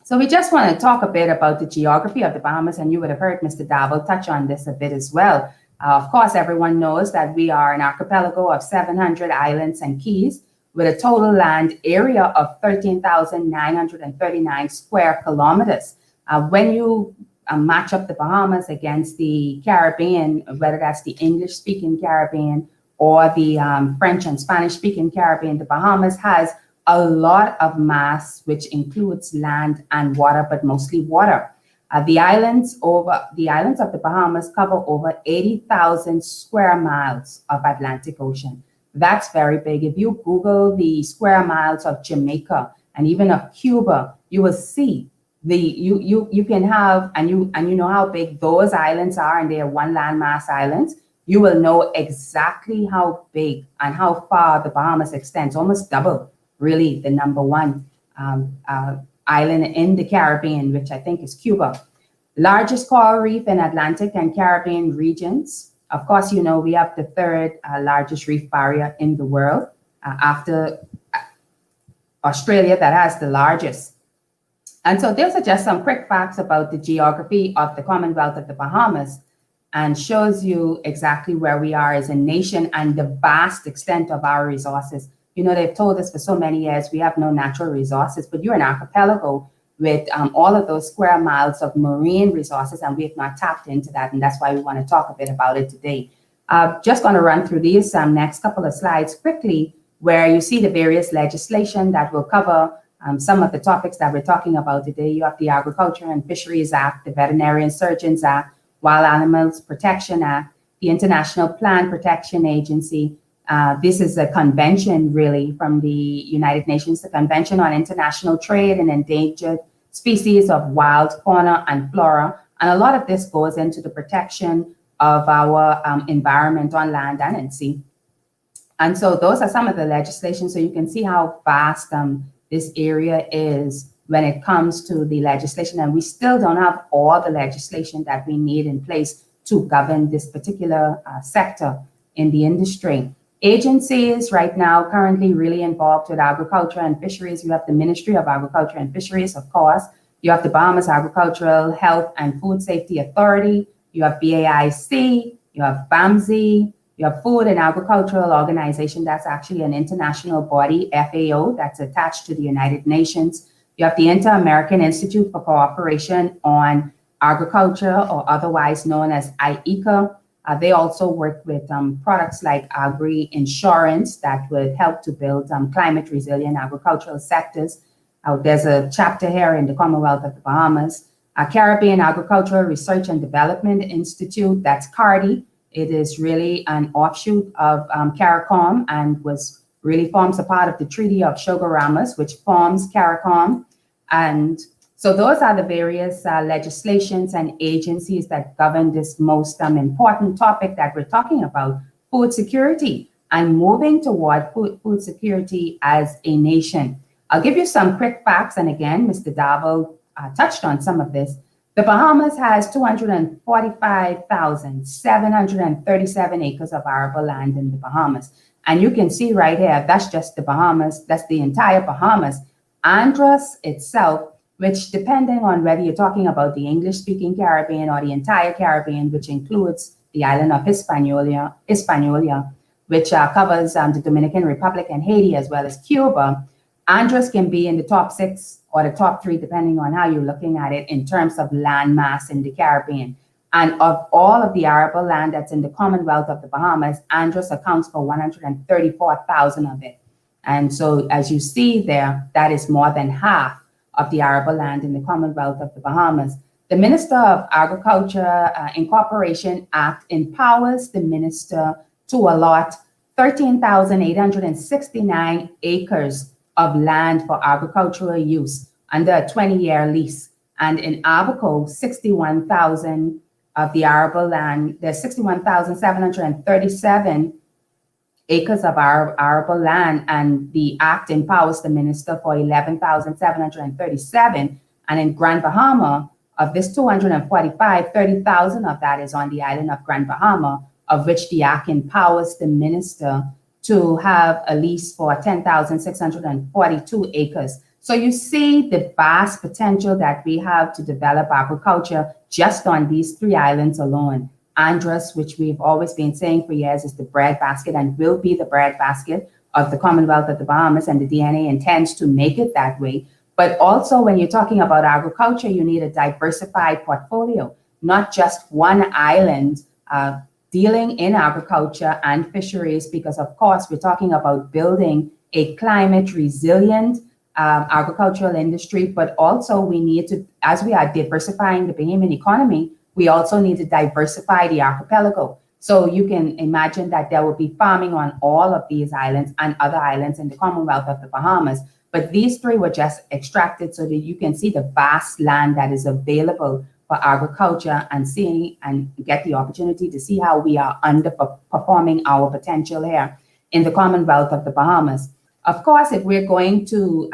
So we just want to talk a bit about the geography of the Bahamas, and you would have heard Mr. Davil touch on this a bit as well. Of course, everyone knows that we are an archipelago of 700 islands and keys with a total land area of 13,939 square kilometers. When you match up the Bahamas against the Caribbean, whether that's the English-speaking Caribbean or the French and Spanish-speaking Caribbean, the Bahamas has a lot of mass, which includes land and water, but mostly water. The islands of the Bahamas cover over 80,000 square miles of Atlantic Ocean. That's very big. If you Google the square miles of Jamaica and even of Cuba, you will see you can have, and you know how big those islands are, and they are one landmass islands. You will know exactly how big and how far the Bahamas extends, almost double, really, the number one island in the Caribbean, which I think is Cuba. Largest coral reef in Atlantic and Caribbean regions. Of course, you know, we have the third largest reef barrier in the world after Australia, that has the largest. And so those are just some quick facts about the geography of the Commonwealth of the Bahamas, and shows you exactly where we are as a nation and the vast extent of our resources. You know, they've told us for so many years we have no natural resources, but you're an archipelago with all of those square miles of marine resources, and we have not tapped into that, and that's why we want to talk a bit about it today. Just going to run through these next couple of slides quickly, where you see the various legislation that will cover some of the topics that we're talking about today. You have the Agriculture and Fisheries Act, the Veterinary Surgeons Act, Wild Animals Protection Act, the International Plant Protection Agency. This is a convention, really, from the United Nations, the Convention on International Trade in Endangered Species of Wild Fauna and Flora. And a lot of this goes into the protection of our environment on land and in sea. And so those are some of the legislation. So you can see how vast this area is when it comes to the legislation. And we still don't have all the legislation that we need in place to govern this particular sector in the industry. Agencies right now currently really involved with agriculture and fisheries. You have the Ministry of Agriculture and Fisheries, of course. You have the Bahamas Agricultural Health and Food Safety Authority. You have BAIC, you have FAMSI, you have Food and Agricultural Organization, that's actually an international body, FAO, that's attached to the United Nations. You have the Inter-American Institute for Cooperation on Agriculture, or otherwise known as IECA. They also work with products like agri-insurance that would help to build climate-resilient agricultural sectors. There's a chapter here in the Commonwealth of the Bahamas. Caribbean Agricultural Research and Development Institute, that's CARDI. It is really an offshoot of CARICOM and really forms a part of the Treaty of Chogoramas, which forms CARICOM. And so those are the various legislations and agencies that govern this most important topic that we're talking about, food security, and moving toward food security as a nation. I'll give you some quick facts, and again, Mr. Davo touched on some of this. The Bahamas has 245,737 acres of arable land in the Bahamas. And you can see right here, that's just the Bahamas, that's the entire Bahamas. Andros itself, which depending on whether you're talking about the English-speaking Caribbean or the entire Caribbean, which includes the island of Hispaniola, which covers the Dominican Republic and Haiti, as well as Cuba, Andros can be in the top 6 or the top 3, depending on how you're looking at it, in terms of land mass in the Caribbean. And of all of the arable land that's in the Commonwealth of the Bahamas, Andros accounts for 134,000 of it. And so as you see there, that is more than half of the arable land in the Commonwealth of the Bahamas. The Minister of Agriculture Incorporation Act empowers the minister to allot 13,869 acres of land for agricultural use under a 20-year lease. And in Abaco, 61,000 of the arable land, there's 61,737 acres of arable land, and the act empowers the minister for 11,737. And in Grand Bahama, of this 245, 30,000 of that is on the island of Grand Bahama, of which the act empowers the minister to have a lease for 10,642 acres. So you see the vast potential that we have to develop agriculture just on these 3 islands alone. Andros, which we've always been saying for years, is the breadbasket and will be the breadbasket of the Commonwealth of the Bahamas, and the DNA intends to make it that way. But also when you're talking about agriculture, you need a diversified portfolio, not just one island dealing in agriculture and fisheries, because of course we're talking about building a climate resilient agricultural industry, but also we need to, as we are diversifying the Bahamian economy, we also need to diversify the archipelago. So you can imagine that there will be farming on all of these islands and other islands in the Commonwealth of the Bahamas. But these 3 were just extracted so that you can see the vast land that is available for agriculture and see and get the opportunity to see how we are underperforming our potential here in the Commonwealth of the Bahamas. Of course, if we're going to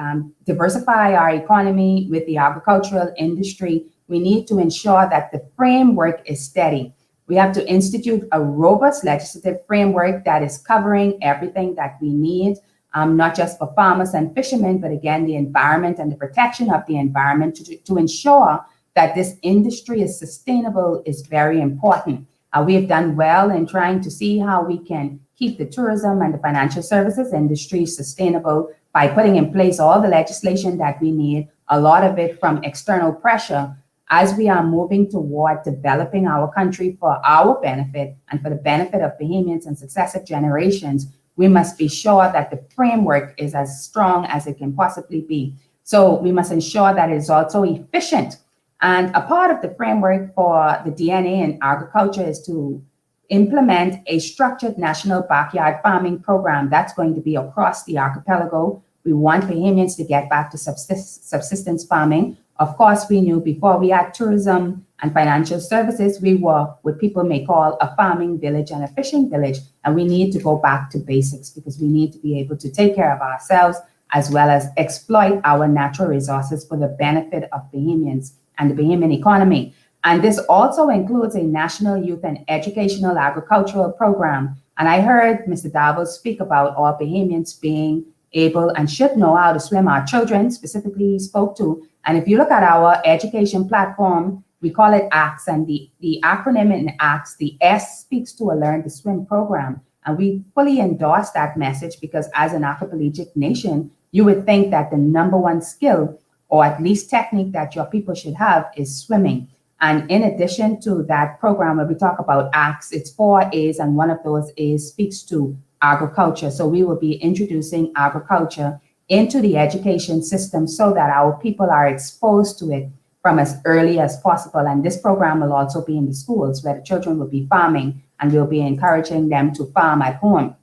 diversify our economy with the agricultural industry, we need to ensure that the framework is steady. We have to institute a robust legislative framework that is covering everything that we need, not just for farmers and fishermen, but again, the environment and the protection of the environment to ensure that this industry is sustainable is very important. We have done well in trying to see how we can keep the tourism and the financial services industry sustainable by putting in place all the legislation that we need, a lot of it from external pressure, as we are moving toward developing our country for our benefit and for the benefit of Bahamians and successive generations. We must be sure that the framework is as strong as it can possibly be. So we must ensure that it is also efficient. And a part of the framework for the DNA in agriculture is to implement a structured national backyard farming program that's going to be across the archipelago. We want Bahamians to get back to subsistence farming. Of course, we knew before we had tourism and financial services, we were what people may call a farming village and a fishing village. And we need to go back to basics because we need to be able to take care of ourselves as well as exploit our natural resources for the benefit of Bahamians and the Bahamian economy. And this also includes a national youth and educational agricultural program. And I heard Mr. Davos speak about all Bahamians being able and should know how to swim. Our children specifically he spoke to. And if you look at our education platform We call it ACTS, and the acronym in ACTS, the S speaks to a Learn to Swim program. And we fully endorse that message because as an aquapelagic nation, you would think that the number one skill, or at least technique, that your people should have is swimming. And in addition to that program, when we talk about ACTS, it's 4 A's, and one of those A's speaks to agriculture. So we will be introducing agriculture into the education system so that our people are exposed to it from as early as possible. And this program will also be in the schools where the children will be farming, and we'll be encouraging them to farm at home.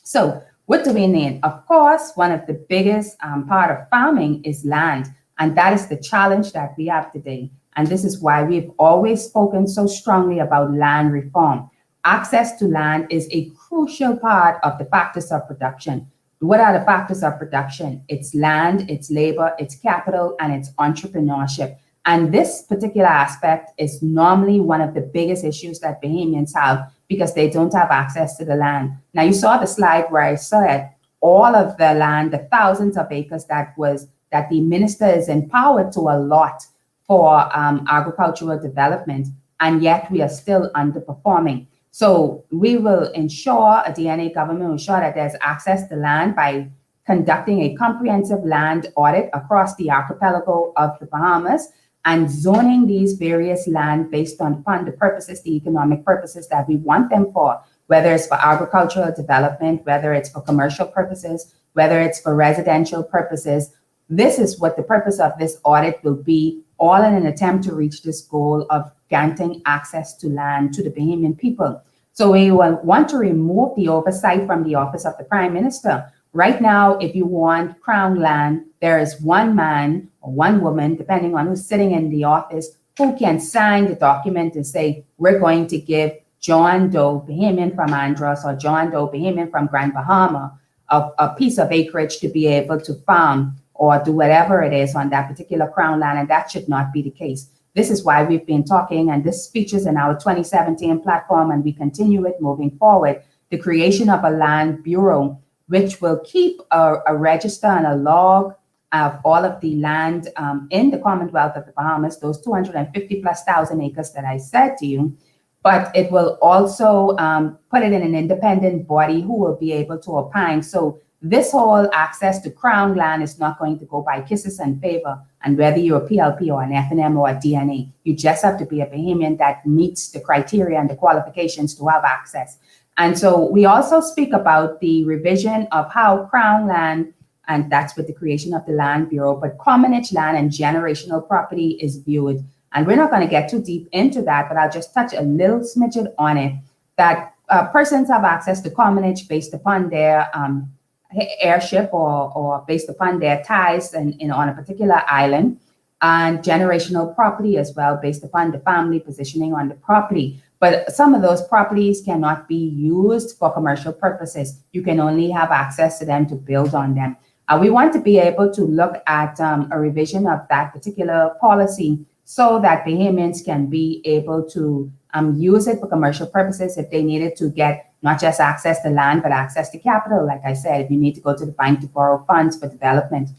So what do we need? Of course, one of the biggest part of farming is land, and that is the challenge that we have today. And this is why we've always spoken so strongly about land reform. Access to land is a crucial part of the factors of production. What are the factors of production? It's land, it's labor, it's capital, and it's entrepreneurship. And this particular aspect is normally one of the biggest issues that Bahamians have because they don't have access to the land. Now, you saw the slide where I said all of the land, the thousands of acres that the minister is empowered to allot for agricultural development, and yet we are still underperforming. So we will ensure, a DNA government will ensure that there's access to land by conducting a comprehensive land audit across the archipelago of the Bahamas and zoning these various land based upon the purposes, the economic purposes that we want them for, whether it's for agricultural development, whether it's for commercial purposes, whether it's for residential purposes. This is what the purpose of this audit will be, all in an attempt to reach this goal of granting access to land to the Bahamian people. So we will want to remove the oversight from the office of the Prime Minister. Right now, if you want Crown land, there is one man or one woman, depending on who's sitting in the office, who can sign the document and say, we're going to give John Doe, Bahamian from Andros, or John Doe, Bahamian from Grand Bahama, a piece of acreage to be able to farm or do whatever it is on that particular Crown land, and that should not be the case. This is why we've been talking, and this features in our 2017 platform, and we continue it moving forward, the creation of a land bureau, which will keep a register and a log of all of the land in the Commonwealth of the Bahamas, those 250,000+ acres that I said to you, but it will also put it in an independent body who will be able to opine. So this whole access to Crown land is not going to go by kisses and favor, and whether you're a PLP or an FNM or a DNA, you just have to be a Bahamian that meets the criteria and the qualifications to have access. And so we also speak about the revision of how Crown land, and that's with the creation of the Land Bureau, but commonage land and generational property is viewed. And we're not going to get too deep into that, but I'll just touch a little smidget on it, that persons have access to commonage based upon their airship or based upon their ties on a particular island, and generational property as well based upon the family positioning on the property. But some of those properties cannot be used for commercial purposes. You can only have access to them to build on them. We want to be able to look at a revision of that particular policy so that Bahamians can be able to use it for commercial purposes if they needed to get not just access to land, but access to capital. Like I said, if you need to go to the bank to borrow funds for development.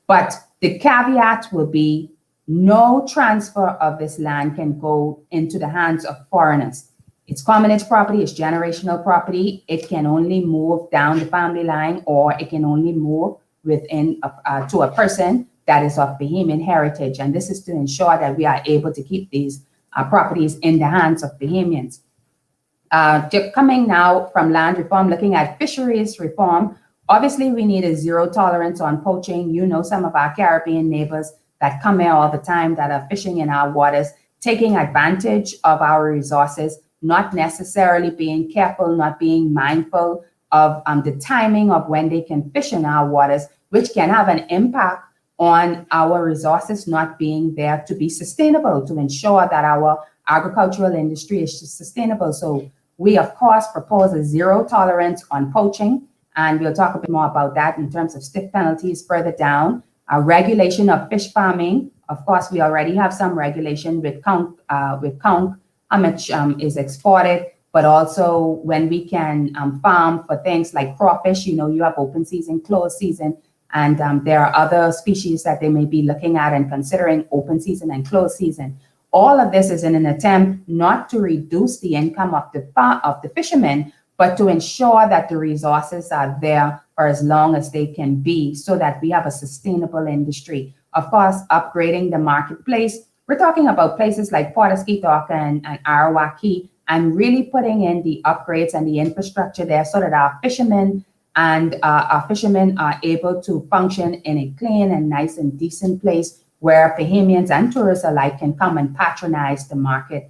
But the caveat will be no transfer of this land can go into the hands of foreigners. It's commonage property, it's generational property. It can only move down the family line, or it can only move within to a person that is of Bahamian heritage. And this is to ensure that we are able to keep these properties in the hands of Bahamians. Coming now from land reform, looking at fisheries reform, obviously we need a zero tolerance on poaching. You know, some of our Caribbean neighbors that come here all the time that are fishing in our waters, taking advantage of our resources, not necessarily being careful, not being mindful of the timing of when they can fish in our waters, which can have an impact on our resources not being there to be sustainable, to ensure that our agricultural industry is sustainable. So we, of course, propose a zero tolerance on poaching, and we'll talk a bit more about that in terms of stiff penalties further down. A regulation of fish farming. Of course, we already have some regulation with count how much is exported, but also when we can farm for things like crawfish. You know, you have open season, closed season, and there are other species that they may be looking at and considering open season and closed season. All of this is in an attempt not to reduce the income of the fishermen, but to ensure that the resources are there for as long as they can be, so that we have a sustainable industry. Of course, upgrading the marketplace. We're talking about places like Pawtuskee-Talk and Arawaki, and really putting in the upgrades and the infrastructure there so that our fishermen are able to function in a clean and nice and decent place where Bahamians and tourists alike can come and patronize the market.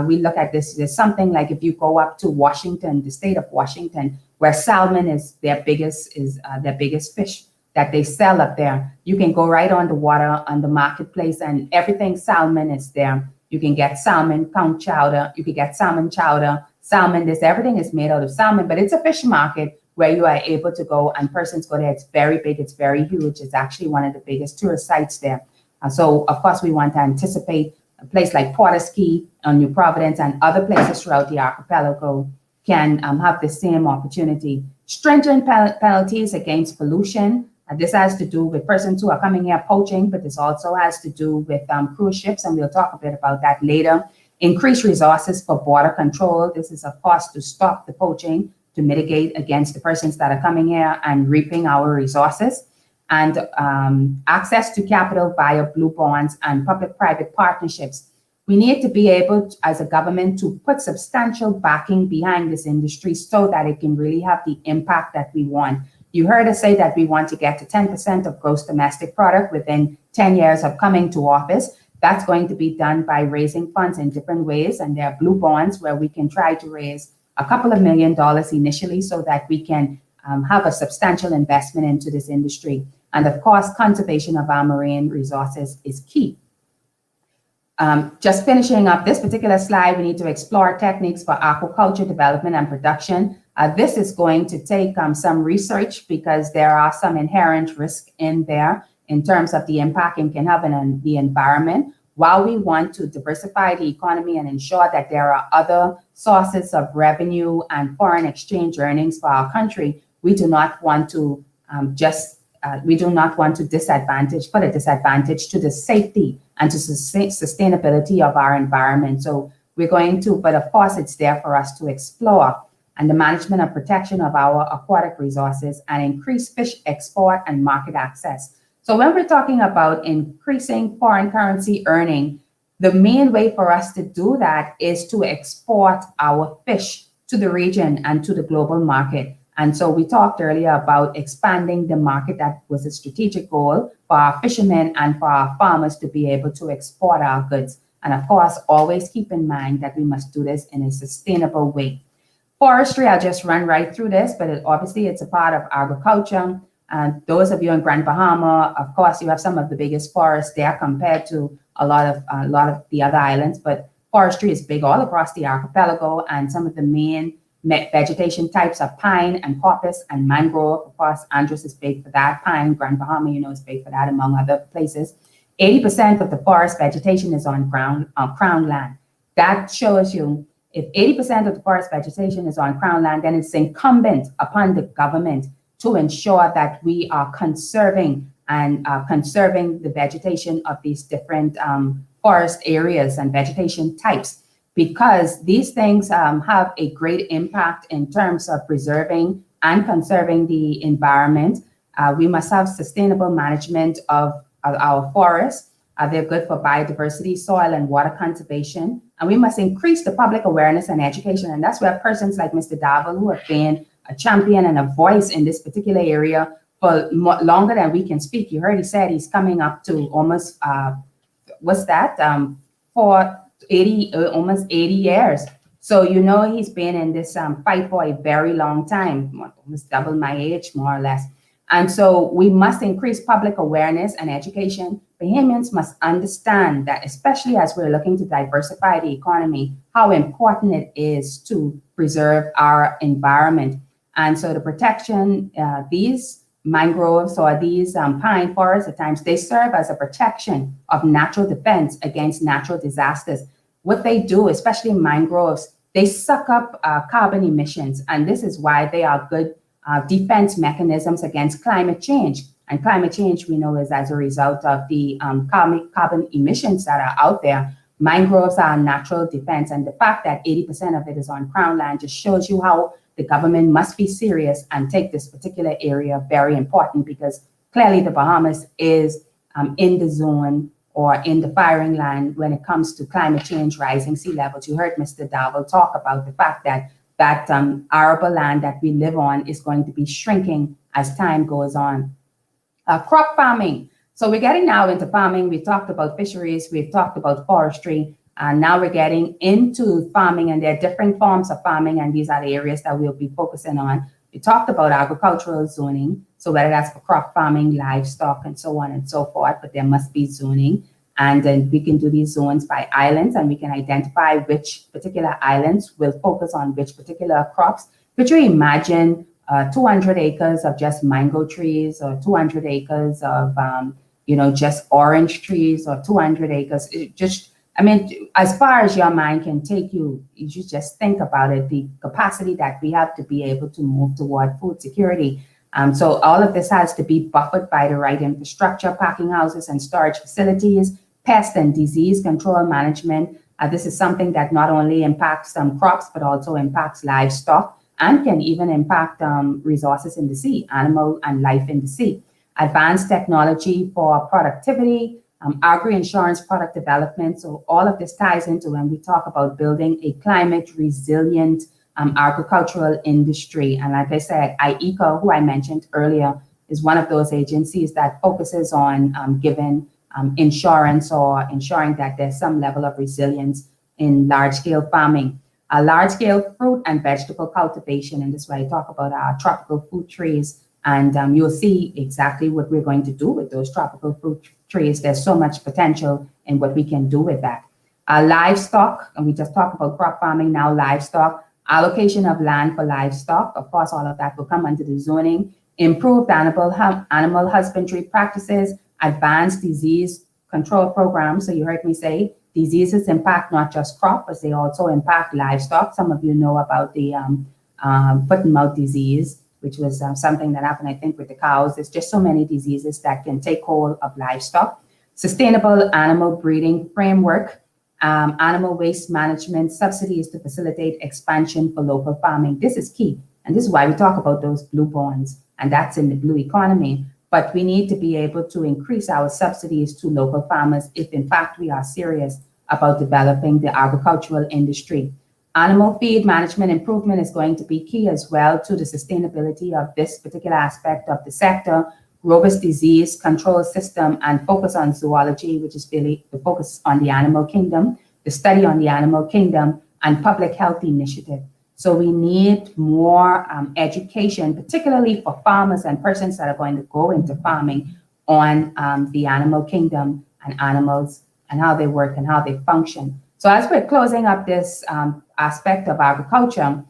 We look at this, there's something like if you go up to Washington, the state of Washington, where salmon is their biggest fish that they sell up there. You can go right on the water on the marketplace and everything salmon is there. You can get salmon conch chowder, you can get salmon chowder, salmon, everything is made out of salmon, but it's a fish market where you are able to go and persons go there. It's very big, it's very huge. It's actually one of the biggest tourist sites there. So of course we want to anticipate a place like Pawtuskee and New Providence and other places throughout the archipelago can have the same opportunity. Stringent penalties against pollution. This has to do with persons who are coming here poaching, but this also has to do with cruise ships, and we'll talk a bit about that later. Increased resources for border control. This is, of course, to stop the poaching, to mitigate against the persons that are coming here and reaping our resources. And access to capital via blue bonds and public-private partnerships. We need to be able, as a government, to put substantial backing behind this industry so that it can really have the impact that we want. You heard us say that we want to get to 10% of gross domestic product within 10 years of coming to office. That's going to be done by raising funds in different ways. And there are blue bonds where we can try to raise a couple of $1 million initially so that we can have a substantial investment into this industry. And of course, conservation of our marine resources is key. Just finishing up this particular slide, we need to explore techniques for aquaculture development and production. This is going to take some research because there are some inherent risks in there in terms of the impact it can have on the environment. While we want to diversify the economy and ensure that there are other sources of revenue and foreign exchange earnings for our country, we do not want to put a disadvantage to the safety and to sustainability of our environment. So we're going to, but of course it's there for us to explore, and the management and protection of our aquatic resources and increase fish export and market access. So when we're talking about increasing foreign currency earning, the main way for us to do that is to export our fish to the region and to the global market. And so we talked earlier about expanding the market. That was a strategic goal for our fishermen and for our farmers to be able to export our goods. And of course, always keep in mind that we must do this in a sustainable way. Forestry, I'll just run right through this, but obviously it's a part of agriculture. And those of you in Grand Bahama, of course, you have some of the biggest forests there compared to a lot of the other islands, but forestry is big all across the archipelago, and some of the main vegetation types are pine and coppice and mangrove. Of course, Andros is big for that. Pine, Grand Bahama, is big for that, among other places. 80% of the forest vegetation is on crown land. That shows you if 80% of the forest vegetation is on crown land, then it's incumbent upon the government to ensure that we are conserving the vegetation of these different forest areas and vegetation types, because these things have a great impact in terms of preserving and conserving the environment. We must have sustainable management of our forests. They're good for biodiversity, soil and water conservation. And we must increase the public awareness and education. And that's where persons like Mr. Davel, who have been a champion and a voice in this particular area for longer than we can speak. You heard he said he's coming up to almost, for 80, almost 80 years. So, he's been in this fight for a very long time, almost double my age, more or less. And so we must increase public awareness and education. Bahamians must understand that, especially as we're looking to diversify the economy, how important it is to preserve our environment. And so the protection, these mangroves or these pine forests, at times, they serve as a protection of natural defense against natural disasters. What they do, especially mangroves, they suck up carbon emissions. And this is why they are good defense mechanisms against climate change. And climate change, we know, is as a result of the carbon emissions that are out there. Mangroves are a natural defense, and the fact that 80% of it is on Crown land just shows you how the government must be serious and take this particular area very important, because clearly the Bahamas is in the zone or in the firing line when it comes to climate change, rising sea levels. You heard Mr. Dowell talk about the fact that arable land that we live on is going to be shrinking as time goes on. Crop farming. So we're getting now into farming. We talked about fisheries, we've talked about forestry, and now we're getting into farming, and there are different forms of farming, and these are the areas that we'll be focusing on. We talked about agricultural zoning, so whether that's for crop farming, livestock, and so on and so forth, but there must be zoning. And then we can do these zones by islands, and we can identify which particular islands will focus on which particular crops. Could you imagine 200 acres of just mango trees, or 200 acres of, just orange trees, or 200 acres? As far as your mind can take you, you should just think about it, the capacity that we have to be able to move toward food security. So all of this has to be buffered by the right infrastructure, packing houses and storage facilities, pest and disease control management. This is something that not only impacts crops, but also impacts livestock, and can even impact resources in the sea, animal and life in the sea. Advanced technology for productivity, agri-insurance product development. So all of this ties into when we talk about building a climate resilient agricultural industry. And like I said, IECA, who I mentioned earlier, is one of those agencies that focuses on giving insurance or ensuring that there's some level of resilience in large-scale farming. Large-scale fruit and vegetable cultivation, and this is why I talk about our tropical fruit trees, and you'll see exactly what we're going to do with those tropical fruit trees. There's so much potential in what we can do with that. Livestock, and we just talked about crop farming, now livestock, allocation of land for livestock. Of course, all of that will come under the zoning. Improved animal husbandry practices, advanced disease control programs. So you heard me say diseases impact not just crop, but they also impact livestock. Some of you know about the foot and mouth disease, which was something that happened, I think, with the cows. There's just so many diseases that can take hold of livestock. Sustainable animal breeding framework, animal waste management, subsidies to facilitate expansion for local farming. This is key. And this is why we talk about those blue bonds, and that's in the blue economy. But we need to be able to increase our subsidies to local farmers if, in fact, we are serious about developing the agricultural industry. Animal feed management improvement is going to be key as well to the sustainability of this particular aspect of the sector. Robust disease control system and focus on zoology, which is really the focus on the animal kingdom, the study on the animal kingdom, and public health initiative. So we need more education, particularly for farmers and persons that are going to go into farming, on the animal kingdom and animals and how they work and how they function. So as we're closing up this aspect of agriculture,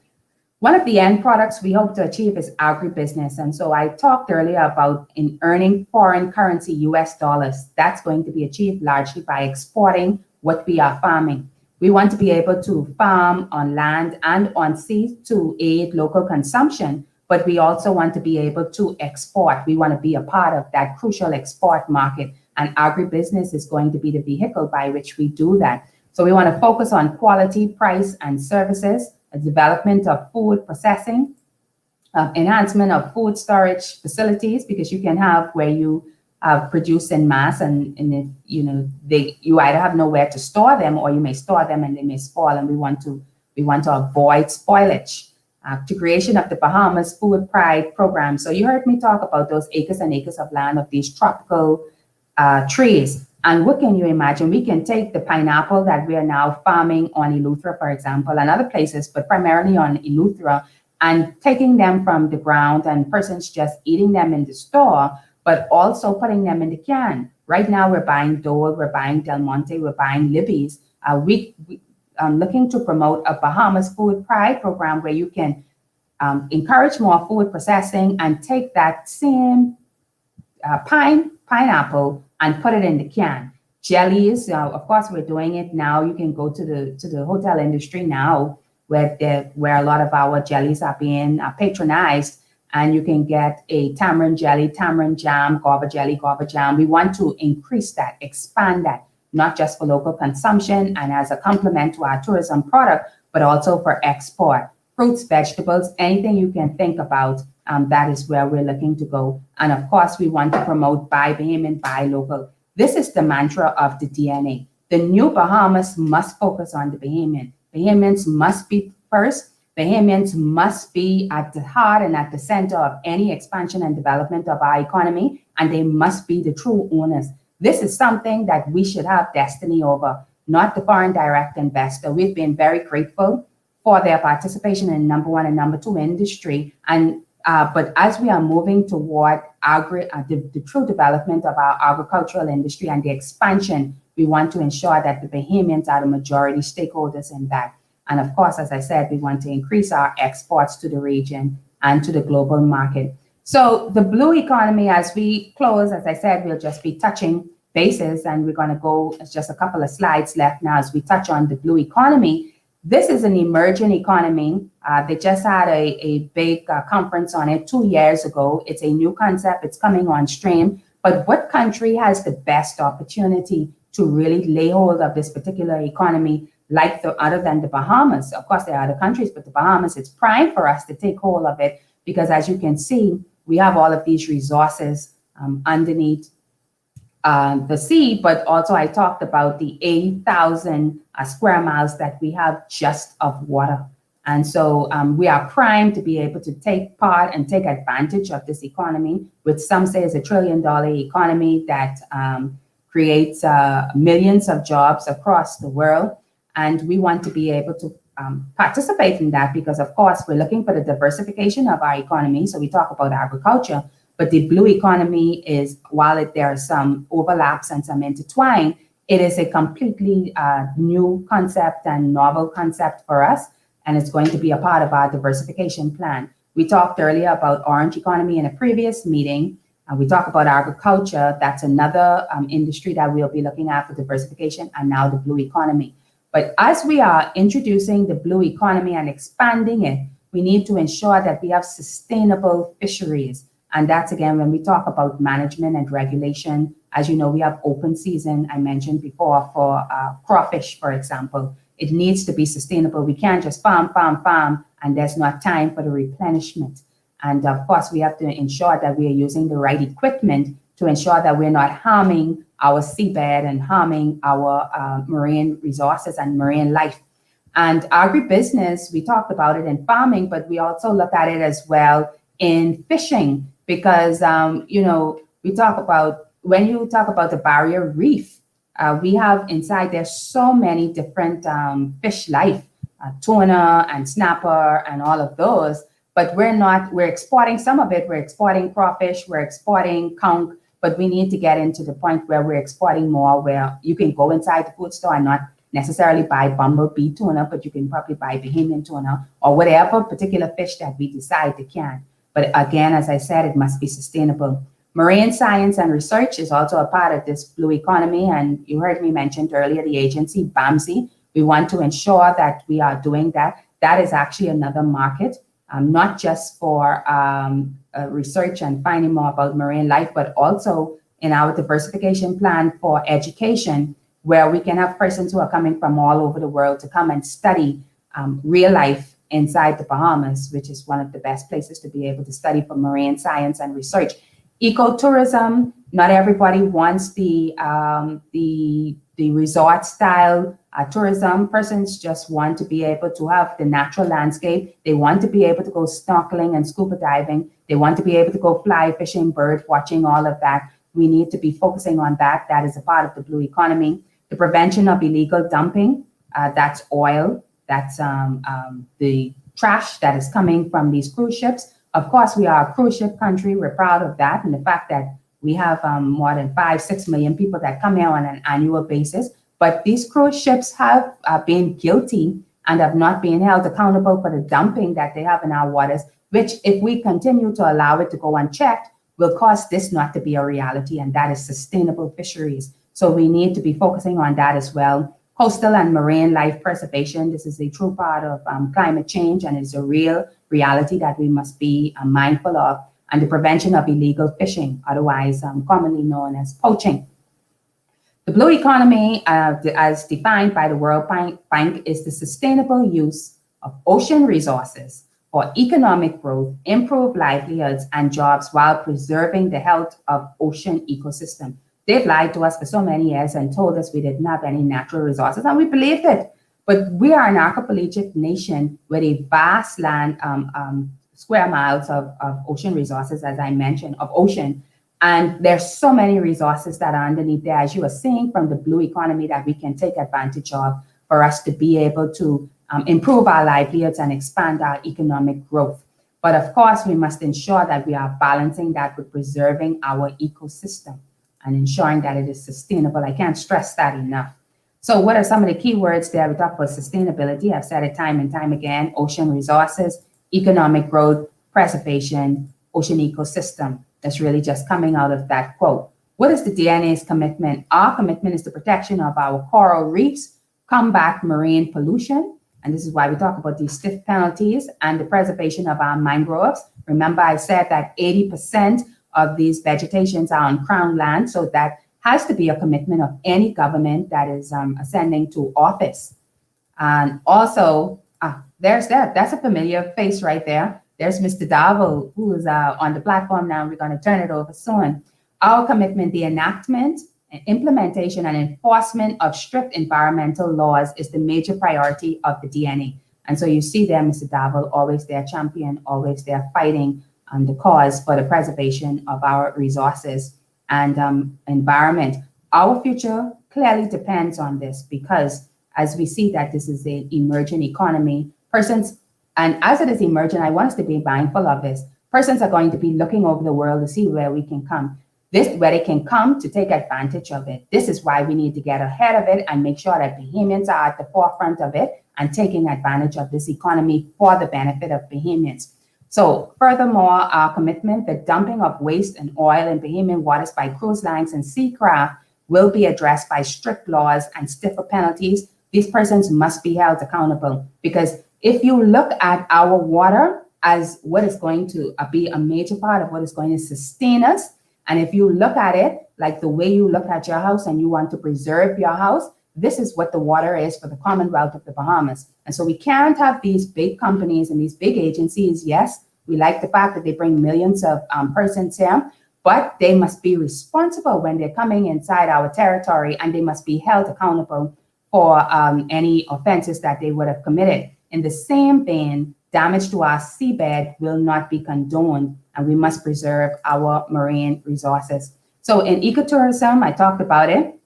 one of the end products we hope to achieve is agribusiness. And so I talked earlier about in earning foreign currency, US dollars. That's going to be achieved largely by exporting what we are farming. We want to be able to farm on land and on sea to aid local consumption, but we also want to be able to export. We want to be a part of that crucial export market, and agribusiness is going to be the vehicle by which we do that. So we want to focus on quality, price, and services, development of food processing, enhancement of food storage facilities, because you can have where you produce in mass, and if, you either have nowhere to store them, or you may store them and they may spoil, and we want to avoid spoilage. To creation of the Bahamas Food Pride program. So you heard me talk about those acres and acres of land of these tropical trees. And what can you imagine? We can take the pineapple that we are now farming on Eleuthera, for example, and other places, but primarily on Eleuthera, and taking them from the ground and persons just eating them in the store, but also putting them in the can. Right now, we're buying Dole, we're buying Del Monte, we're buying Libby's. I'm looking to promote a Bahamas Food Pride program where you can encourage more food processing and take that same pineapple and put it in the can. Jellies, of course, we're doing it now. You can go to the hotel industry now, where a lot of our jellies are being patronized, and you can get a tamarind jelly, tamarind jam, guava jelly, guava jam. We want to increase that, expand that, not just for local consumption and as a complement to our tourism product, but also for export. Fruits, vegetables, anything you can think about, that is where we're looking to go. And of course, we want to promote buy Bahamian, buy local. This is the mantra of the DNA. The new Bahamas must focus on the Bahamian. Bahamians must be first. Bahamians must be at the heart and at the center of any expansion and development of our economy, and they must be the true owners. This is something that we should have destiny over, not the foreign direct investor. We've been very grateful for their participation in number one and number two industry. And but as we are moving toward the true development of our agricultural industry and the expansion, we want to ensure that the Bahamians are the majority stakeholders in that. And of course, as I said, we want to increase our exports to the region and to the global market. So the blue economy, as we close, as I said, we'll just be touching bases, and we're going to go, it's just a couple of slides left now as we touch on the blue economy. This is an emerging economy. They just had a big conference on it 2 years ago. It's a new concept. It's coming on stream. But what country has the best opportunity to really lay hold of this particular economy, like other than the Bahamas? Of course, there are other countries, but the Bahamas, it's prime for us to take hold of it, because as you can see, we have all of these resources underneath the sea, but also I talked about the 80,000 square miles that we have just of water. And so we are primed to be able to take part and take advantage of this economy, which some say is $1 trillion economy that creates millions of jobs across the world. And we want to be able to participate in that because, of course, we're looking for the diversification of our economy. So we talk about agriculture, but the blue economy is, while there are some overlaps and some intertwine, it is a completely new concept and novel concept for us. And it's going to be a part of our diversification plan. We talked earlier about orange economy in a previous meeting. We talked about agriculture. That's another industry that we'll be looking at for diversification, and now the blue economy. But as we are introducing the blue economy and expanding it, we need to ensure that we have sustainable fisheries. And that's, again, when we talk about management and regulation. As you know, we have open season, I mentioned before, for crawfish, for example. It needs to be sustainable. We can't just farm, and there's not time for the replenishment. And of course, we have to ensure that we are using the right equipment to ensure that we're not harming our seabed and harming our marine resources and marine life. And agribusiness, we talked about it in farming, but we also look at it as well in fishing, because, you know, we talk about, when you talk about the barrier reef, we have inside there so many different fish life, tuna and snapper and all of those, but we're exporting some of it. We're exporting crawfish, we're exporting conch, but we need to get into the point where we're exporting more, where you can go inside the food store and not necessarily buy bumblebee tuna, but you can probably buy Bahamian tuna or whatever particular fish that we decide to can. But again, as I said, it must be sustainable. Marine science and research is also a part of this blue economy. And you heard me mention earlier the agency, BAMSI. We want to ensure that we are doing that. That is actually another market, not just for research and finding more about marine life, but also in our diversification plan for education, where we can have persons who are coming from all over the world to come and study real life inside the Bahamas, which is one of the best places to be able to study for marine science and research. Ecotourism, not everybody wants the resort style tourism. Persons just want to be able to have the natural landscape. They want to be able to go snorkeling and scuba diving. They want to be able to go fly fishing, bird watching, all of that. We need to be focusing on that. That is a part of the blue economy. The prevention of illegal dumping, that's oil, that's the trash that is coming from these cruise ships. Of course, we are a cruise ship country. We're proud of that. And the fact that we have more than 5-6 million people that come here on an annual basis. But these cruise ships have been guilty and have not been held accountable for the dumping that they have in our waters, which, if we continue to allow it to go unchecked, will cause this not to be a reality. And that is sustainable fisheries. So we need to be focusing on that as well. Coastal and marine life preservation. This is a true part of climate change, and it's a real reality that we must be mindful of. And the prevention of illegal fishing, otherwise commonly known as poaching. The blue economy, as defined by the World Bank, is the sustainable use of ocean resources for economic growth, improved livelihoods and jobs while preserving the health of ocean ecosystem. They've lied to us for so many years and told us we didn't have any natural resources, and we believed it. But we are an archipelagic nation with a vast land, square miles of ocean resources, as I mentioned, of ocean. And there's so many resources that are underneath there, as you are seeing from the blue economy, that we can take advantage of for us to be able to improve our livelihoods and expand our economic growth. But of course, we must ensure that we are balancing that with preserving our ecosystem and ensuring that it is sustainable. I can't stress that enough. So what are some of the key words there? We talk about sustainability. I've said it time and time again: ocean resources, economic growth, preservation, ocean ecosystem. That's really just coming out of that quote. What is the DNA's commitment? Our commitment is the protection of our coral reefs, combat marine pollution, and this is why we talk about these stiff penalties, and the preservation of our mangroves. Remember, I said that 80% of these vegetations are on crown land, so that has to be a commitment of any government that is ascending to office. And also, there's that's a familiar face right there. There's Mr. Davo, who is on the platform now. We're going to turn it over soon. Our commitment, the enactment, implementation, and enforcement of strict environmental laws is the major priority of the DNA. And so you see there, Mr. Davo, always there champion, always there fighting the cause for the preservation of our resources and environment. Our future clearly depends on this, because as we see that this is an emerging economy, and as it is emerging, I want us to be mindful of this. Persons are going to be looking over the world to see where we can come. Where they can come to take advantage of it. This is why we need to get ahead of it and make sure that Bahamians are at the forefront of it and taking advantage of this economy for the benefit of Bahamians. So furthermore, our commitment, the dumping of waste and oil in Bahamian waters by cruise lines and sea craft will be addressed by strict laws and stiffer penalties. These persons must be held accountable, because if you look at our water as what is going to be a major part of what is going to sustain us, and if you look at it like the way you look at your house and you want to preserve your house, this is what the water is for the Commonwealth of the Bahamas. And so we can't have these big companies and these big agencies. Yes, we like the fact that they bring millions of persons here, but they must be responsible when they're coming inside our territory, and they must be held accountable for any offenses that they would have committed. In the same vein, damage to our seabed will not be condoned, and we must preserve our marine resources. So in ecotourism, I talked about it.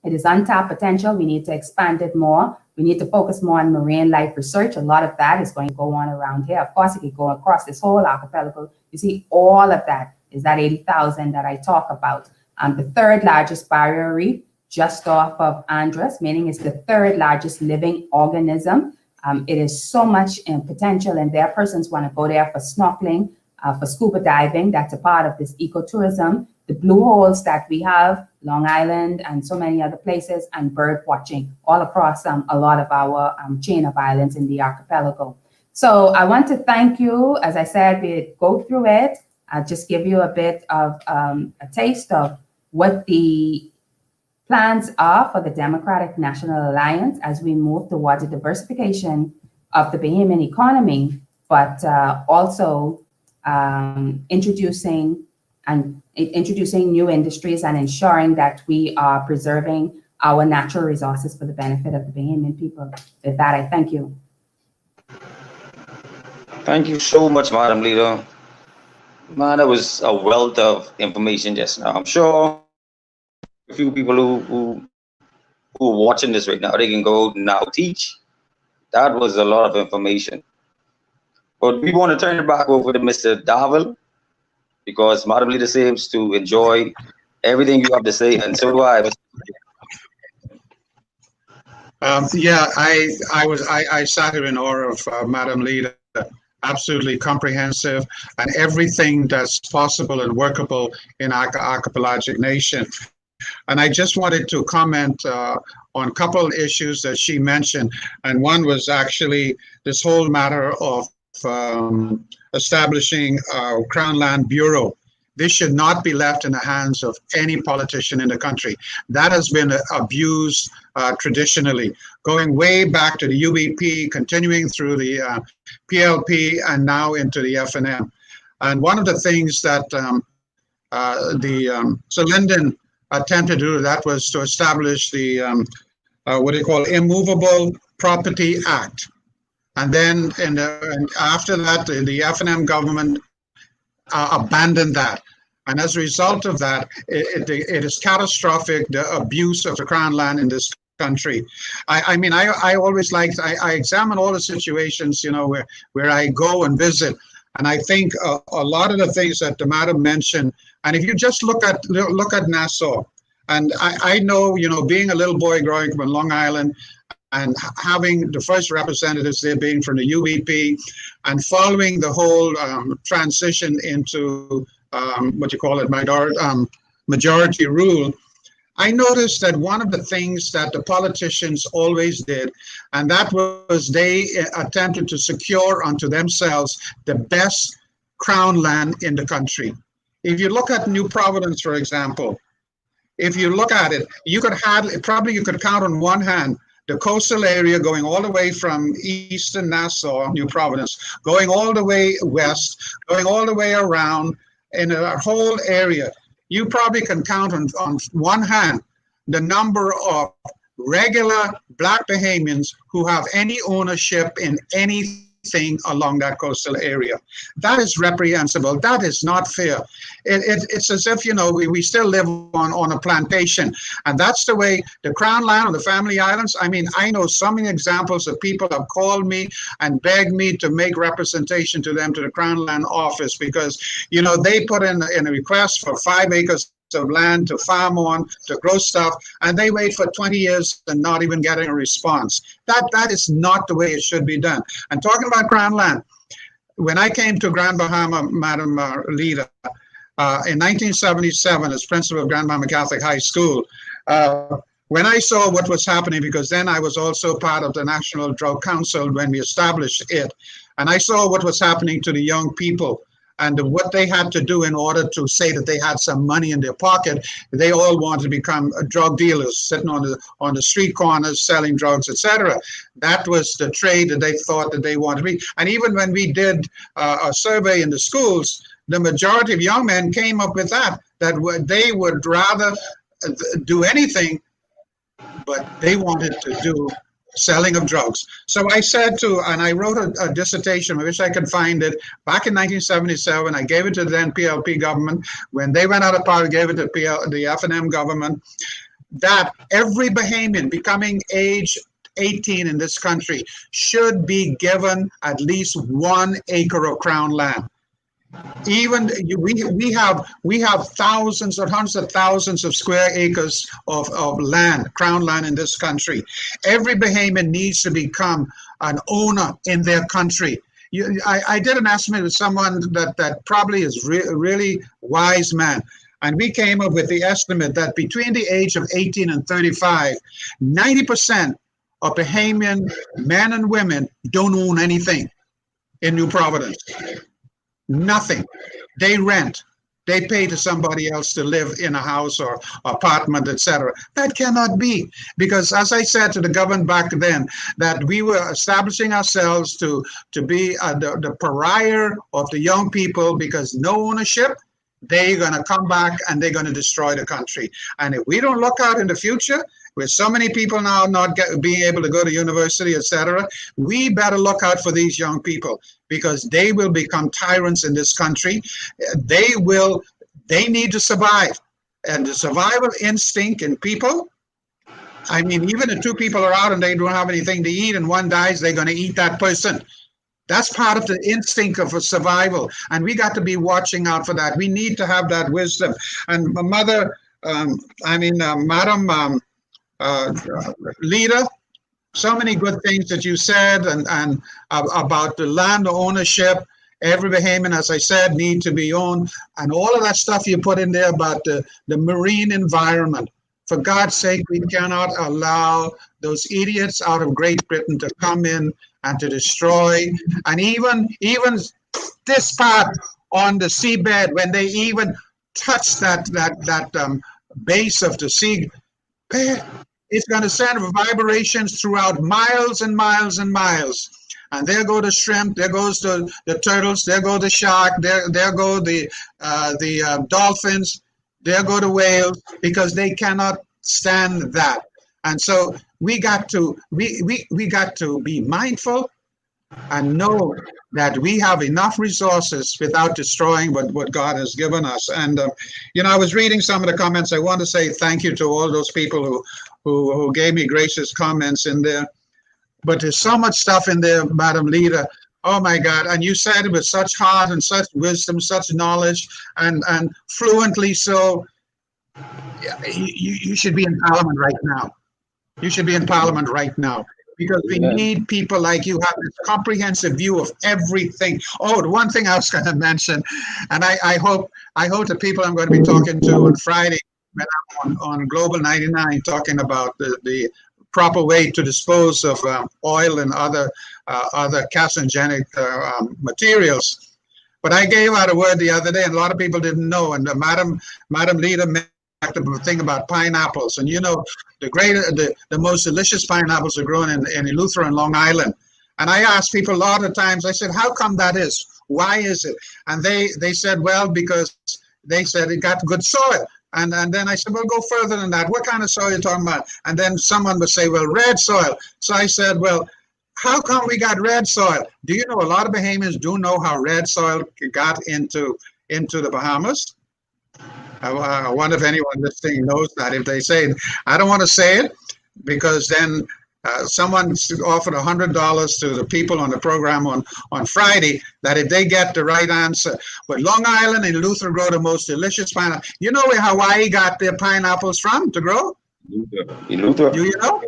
It is untapped potential. We need to expand it more. We need to focus more on marine life research. A lot of that is going to go on around here. Of course, it could go across this whole archipelago. You see, all of that is that 80,000 that I talk about. The third largest barrier reef just off of Andros, meaning it's the third largest living organism. It is so much in potential, and there persons want to go there for snorkeling, for scuba diving. That's a part of this ecotourism. The blue holes that we have, Long Island and so many other places, and bird watching all across a lot of our chain of islands in the archipelago. So I want to thank you. As I said, we go through it. I'll just give you a bit of a taste of what the plans are for the Democratic National Alliance as we move towards the diversification of the Bahamian economy, but also introducing new industries and ensuring that we are preserving our natural resources for the benefit of the Bahamian people. With that, I thank you. Thank you so much, Madam Leader. Man, that was a wealth of information just now. I'm sure a few people who are watching this right now, they can go now teach. That was a lot of information. But we want to turn it back over to Mr. Davil, because Madam Leader seems to enjoy everything you have to say, and so do I. Yeah, I sat here in awe of Madam Leader. Absolutely comprehensive, and everything that's possible and workable in our archipelagic nation. And I just wanted to comment on a couple of issues that she mentioned. And one was actually this whole matter of establishing a Crown Land Bureau, This should not be left in the hands of any politician in the country. That has been abused traditionally, going way back to the UBP, continuing through the PLP, and now into the FNM. And one of the things that Sir Lyndon attempted to do, that was to establish the what they call Immovable Property Act. And then after that, the FNM government abandoned that. And as a result of that, it is catastrophic, the abuse of the Crown land in this country. I always like, I examine all the situations, where I go and visit. And I think a lot of the things that the madam mentioned, and if you just look at Nassau, and I know, being a little boy growing up in Long Island, and having the first representatives there being from the UBP, and following the whole transition into majority rule, I noticed that one of the things that the politicians always did, and that was they attempted to secure unto themselves the best crown land in the country. If you look at New Providence, for example, if you look at it, you could count on one hand the coastal area going all the way from eastern Nassau, New Providence, going all the way west, going all the way around in a whole area. You probably can count on one hand the number of regular Black Bahamians who have any ownership in anything along that coastal area. That is reprehensible. That is not fair. It's as if, we still live on a plantation. And that's the way the Crown land on the Family Islands. I know so many examples of people have called me and begged me to make representation to them to the Crown land office because, they put in a request for 5 acres of land to farm on, to grow stuff, and they wait for 20 years and not even getting a response. That is not the way it should be done. And talking about Crown land, when I came to Grand Bahama, Madam Leader, in 1977 as principal of Grand Bahama Catholic High School, when I saw what was happening, because then I was also part of the National Drug Council when we established it, and I saw what was happening to the young people and what they had to do in order to say that they had some money in their pocket. They all wanted to become drug dealers, sitting on the street corners, selling drugs, etc. That was the trade that they thought that they wanted to be. And even when we did a survey in the schools, the majority of young men came up with that they would rather do anything, but they wanted to do selling of drugs. So I said and I wrote a dissertation, I wish I could find it, back in 1977. I gave it to the then PLP government. When they went out of power, I gave it to the FNM government, that every Bahamian becoming age 18 in this country should be given at least 1 acre of Crown land. Even we have thousands or hundreds of thousands of square acres of land, Crown land in this country. Every Bahamian needs to become an owner in their country. I did an estimate with someone that probably is really wise man. And we came up with the estimate that between the age of 18 and 35, 90% of Bahamian men and women don't own anything in New Providence. Nothing. They rent. They pay to somebody else to live in a house or apartment, etc. That cannot be, because as I said to the government back then, that we were establishing ourselves to be the pariah of the young people, because no ownership, they're going to come back and they're going to destroy the country. And if we don't look out in the future, with so many people now not being able to go to university, etc., we better look out for these young people, because they will become tyrants in this country. They need to survive. And the survival instinct in people, even if 2 people are out and they don't have anything to eat and one dies, they're going to eat that person. That's part of the instinct of survival. And we got to be watching out for that. We need to have that wisdom. And my mother, Madam Leader, so many good things that you said and about the land ownership. Every Bahamian, as I said, need to be owned, and all of that stuff you put in there about the marine environment. For God's sake, we cannot allow those idiots out of Great Britain to come in and to destroy. And even this part on the seabed, when they even touch that base of the sea, it's going to send vibrations throughout miles and miles and miles. And there go the shrimp, there goes the turtles, there go the shark, there go the dolphins, there go the whales, because they cannot stand that. And so we got to be mindful and know that we have enough resources without destroying what God has given us. And I was reading some of the comments. I want to say thank you to all those people who gave me gracious comments in there. But there's so much stuff in there, Madam Leader. Oh my God! And you said it with such heart and such wisdom, such knowledge, and fluently. So you should be in Parliament right now. You should be in Parliament right now, because we need people like you have this comprehensive view of everything. Oh, the one thing I was going to mention, and I hope the people I'm going to be talking to on Friday when I'm on Global 99 talking about the proper way to dispose of oil and other carcinogenic materials. But I gave out a word the other day, and a lot of people didn't know. And Madam Leader the thing about pineapples, and the most delicious pineapples are grown in Eleuthera and Long Island. And I asked people a lot of times, I said, how come that is? Why is it? And they said, well, because they said it got good soil. And then I said, well, go further than that. What kind of soil are you talking about? And then someone would say, well, red soil. So I said, well, how come we got red soil? Do you know a lot of Bahamians do know how red soil got into the Bahamas? I wonder if anyone listening knows that. If they say it, I don't want to say it, because then someone offered $100 to the people on the program on Friday that if they get the right answer. But Long Island and Eleuthera grow the most delicious pineapple. You know where Hawaii got their pineapples from to grow? Eleuthera. Do you know?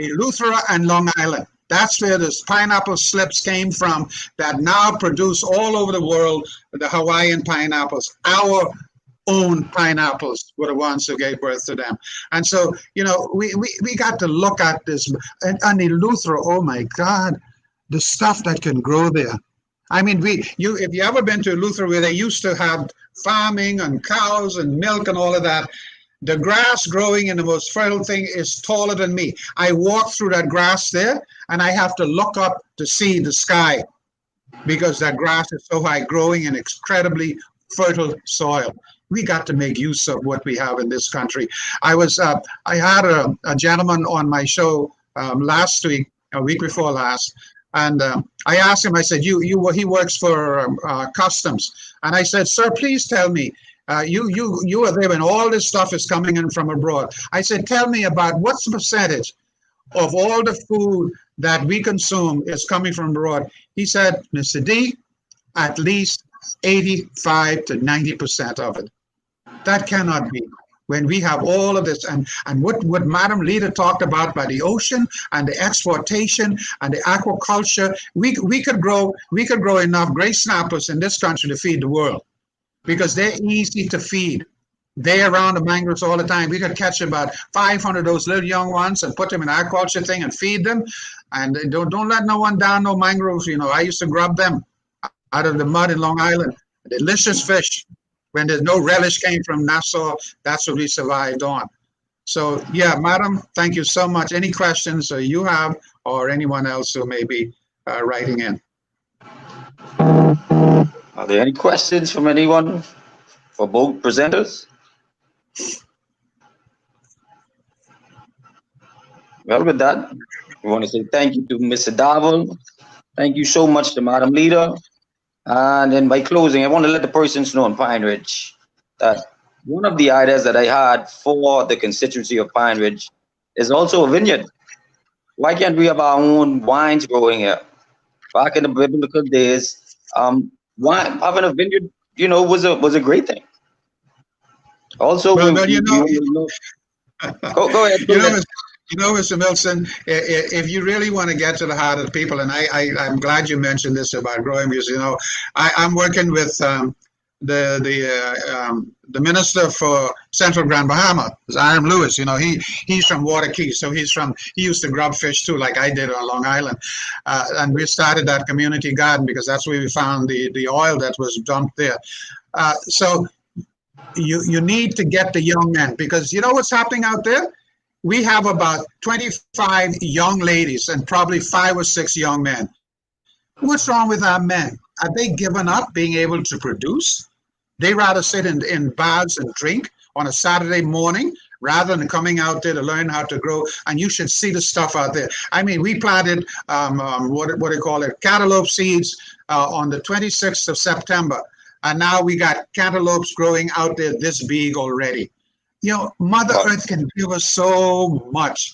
Eleuthera and Long Island. That's where the pineapple slips came from that now produce all over the world the Hawaiian pineapples. Our own pineapples were the ones who gave birth to them. And so, we got to look at this. And Eleuthera, oh my God, the stuff that can grow there. I mean, if you ever been to Eleuthera, where they used to have farming and cows and milk and all of that, the grass growing in the most fertile thing is taller than me. I walk through that grass there, and I have to look up to see the sky, because that grass is so high, growing in incredibly fertile soil. We got to make use of what we have in this country. I had a gentleman on my show last week, a week before last, and I asked him, I said, he works for customs. And I said, sir, please tell me, you are there when all this stuff is coming in from abroad. I said, tell me about what's the percentage of all the food that we consume is coming from abroad. He said, Mr. D, at least 85 to 90% of it. That cannot be. When we have all of this, and what Madam Leader talked about by the ocean and the exportation and the aquaculture, we could grow enough gray snappers in this country to feed the world, because they're easy to feed. They're around the mangroves all the time. We could catch about 500 of those little young ones and put them in an aquaculture thing and feed them. And don't let no one down no mangroves. I used to grub them out of the mud in Long Island. Delicious fish. When there's no relish came from Nassau, that's what we survived on. So, yeah, Madam, thank you so much. Any questions you have, or anyone else who may be writing in? Are there any questions from anyone for both presenters? Well, with that, we want to say thank you to Mr. Darwin. Thank you so much to Madam Leader. And then by closing, I want to let the persons know in Pineridge that one of the ideas that I had for the constituency of Pineridge is also a vineyard. Why can't we have our own wines growing here? Back in the biblical days, having a vineyard, was a great thing. Also, go ahead. Mr. Milson, if you really want to get to the heart of the people, and I'm glad you mentioned this about growing, because I'm working with the minister for Central Grand Bahama, Aaron Lewis. He's from Waterkey, so he used to grub fish too, like I did on Long Island, and we started that community garden because that's where we found the oil that was dumped there. So you need to get the young men, because you know what's happening out there? We have about 25 young ladies and probably 5 or 6 young men. What's wrong with our men? Are they given up being able to produce? They rather sit in bars and drink on a Saturday morning rather than coming out there to learn how to grow. And you should see the stuff out there. I mean, we planted, what do you call it, cantaloupe seeds on the 26th of September. And now we got cantaloupes growing out there this big already. You know, Mother Earth can give us so much.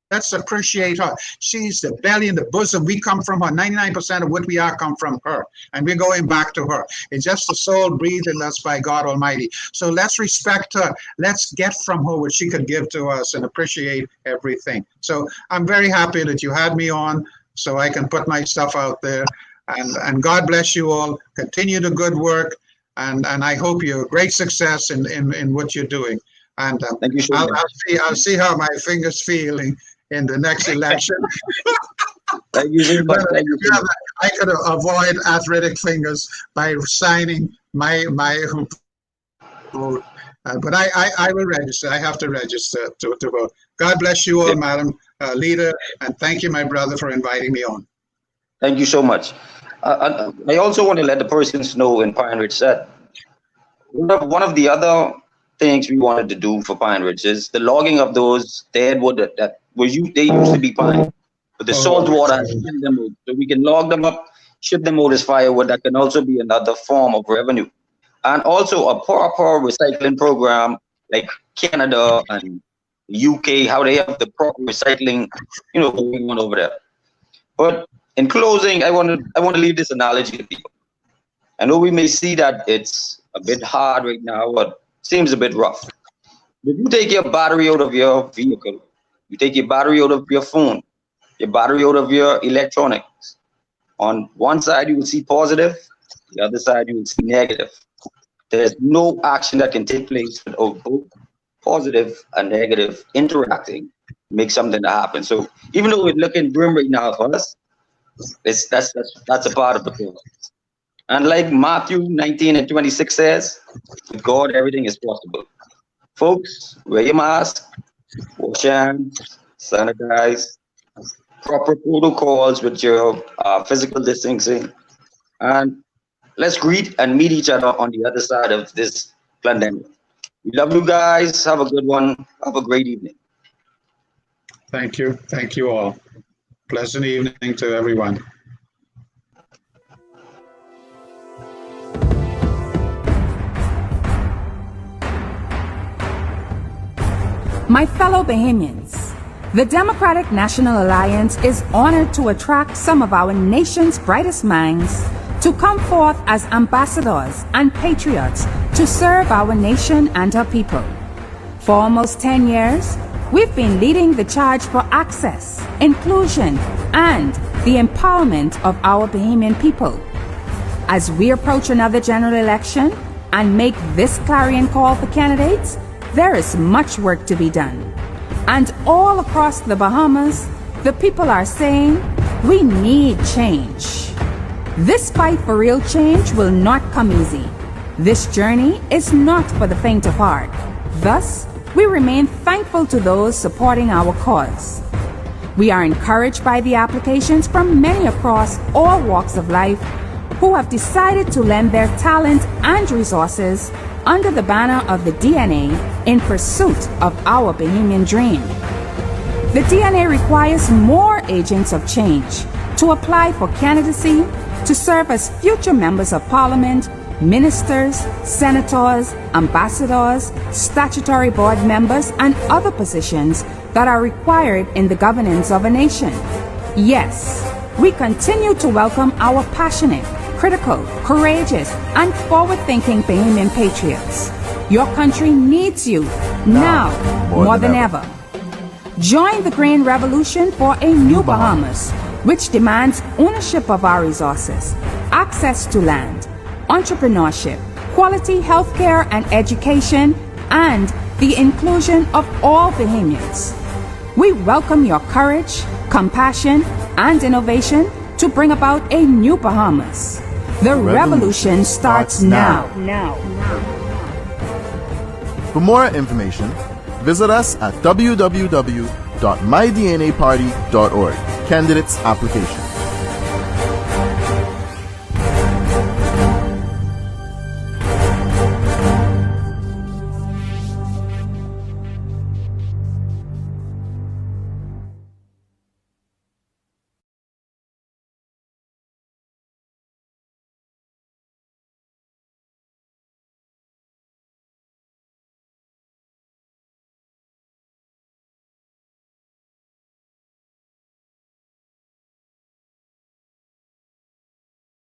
Let's appreciate her. She's the belly and the bosom. We come from her. 99% of what we are come from her. And we're going back to her. It's just the soul breathed in us by God Almighty. So let's respect her. Let's get from her what she could give to us and appreciate everything. So I'm very happy that you had me on so I can put my stuff out there. And God bless you all. Continue the good work. And I hope you're great success in what you're doing. And thank you so much. I'll see how my fingers feeling in the next election. Thank you very much. I could avoid arthritic fingers by signing my vote. But I will register. I have to register to vote. God bless you all, Madam Leader, and thank you, my brother, for inviting me on. Thank you so much. I also want to let the persons know in Pineridge that one of the other things we wanted to do for Pineridge is the logging of those dead wood that they used to be pine, but the salt water has killed them out. So we can log them up, ship them out as firewood. That can also be another form of revenue. And also a proper recycling program like Canada and UK, how they have the proper recycling, going on over there. But in closing, I want to leave this analogy to people. I know we may see that it's a bit hard right now, but seems a bit rough. If you take your battery out of your vehicle, you take your battery out of your phone, your battery out of your electronics, on one side you will see positive, the other side you will see negative. There's no action that can take place without both positive and negative interacting to make something happen. So even though it's looking grim right now for us, that's a part of the process. And like Matthew 19:26 says, with God everything is possible. Folks, wear your mask, wash your hands, sanitize, proper protocols with your physical distancing, and let's greet and meet each other on the other side of this pandemic. We love you guys. Have a good one. Have a great evening. Thank you. Thank you all. Pleasant evening to everyone. My fellow Bahamians, the Democratic National Alliance is honored to attract some of our nation's brightest minds to come forth as ambassadors and patriots to serve our nation and her people. For almost 10 years, we've been leading the charge for access, inclusion, and the empowerment of our Bahamian people. As we approach another general election and make this clarion call for candidates, there is much work to be done. And all across the Bahamas, the people are saying, we need change. This fight for real change will not come easy. This journey is not for the faint of heart. Thus, we remain thankful to those supporting our cause. We are encouraged by the applications from many across all walks of life who have decided to lend their talent and resources under the banner of the DNA in pursuit of our Bahamian dream. The DNA requires more agents of change to apply for candidacy to serve as future members of Parliament, ministers, senators, ambassadors, statutory board members, and other positions that are required in the governance of a nation. Yes, we continue to welcome our passionate, critical, courageous, and forward-thinking Bahamian patriots. Your country needs you now more than ever. Join the Green Revolution for a new Bahamas, which demands ownership of our resources, access to land, entrepreneurship, quality healthcare and education, and the inclusion of all Bahamians. We welcome your courage, compassion, and innovation to bring about a new Bahamas. The revolution starts now. For more information, visit us at www.mydnaparty.org. Candidates application.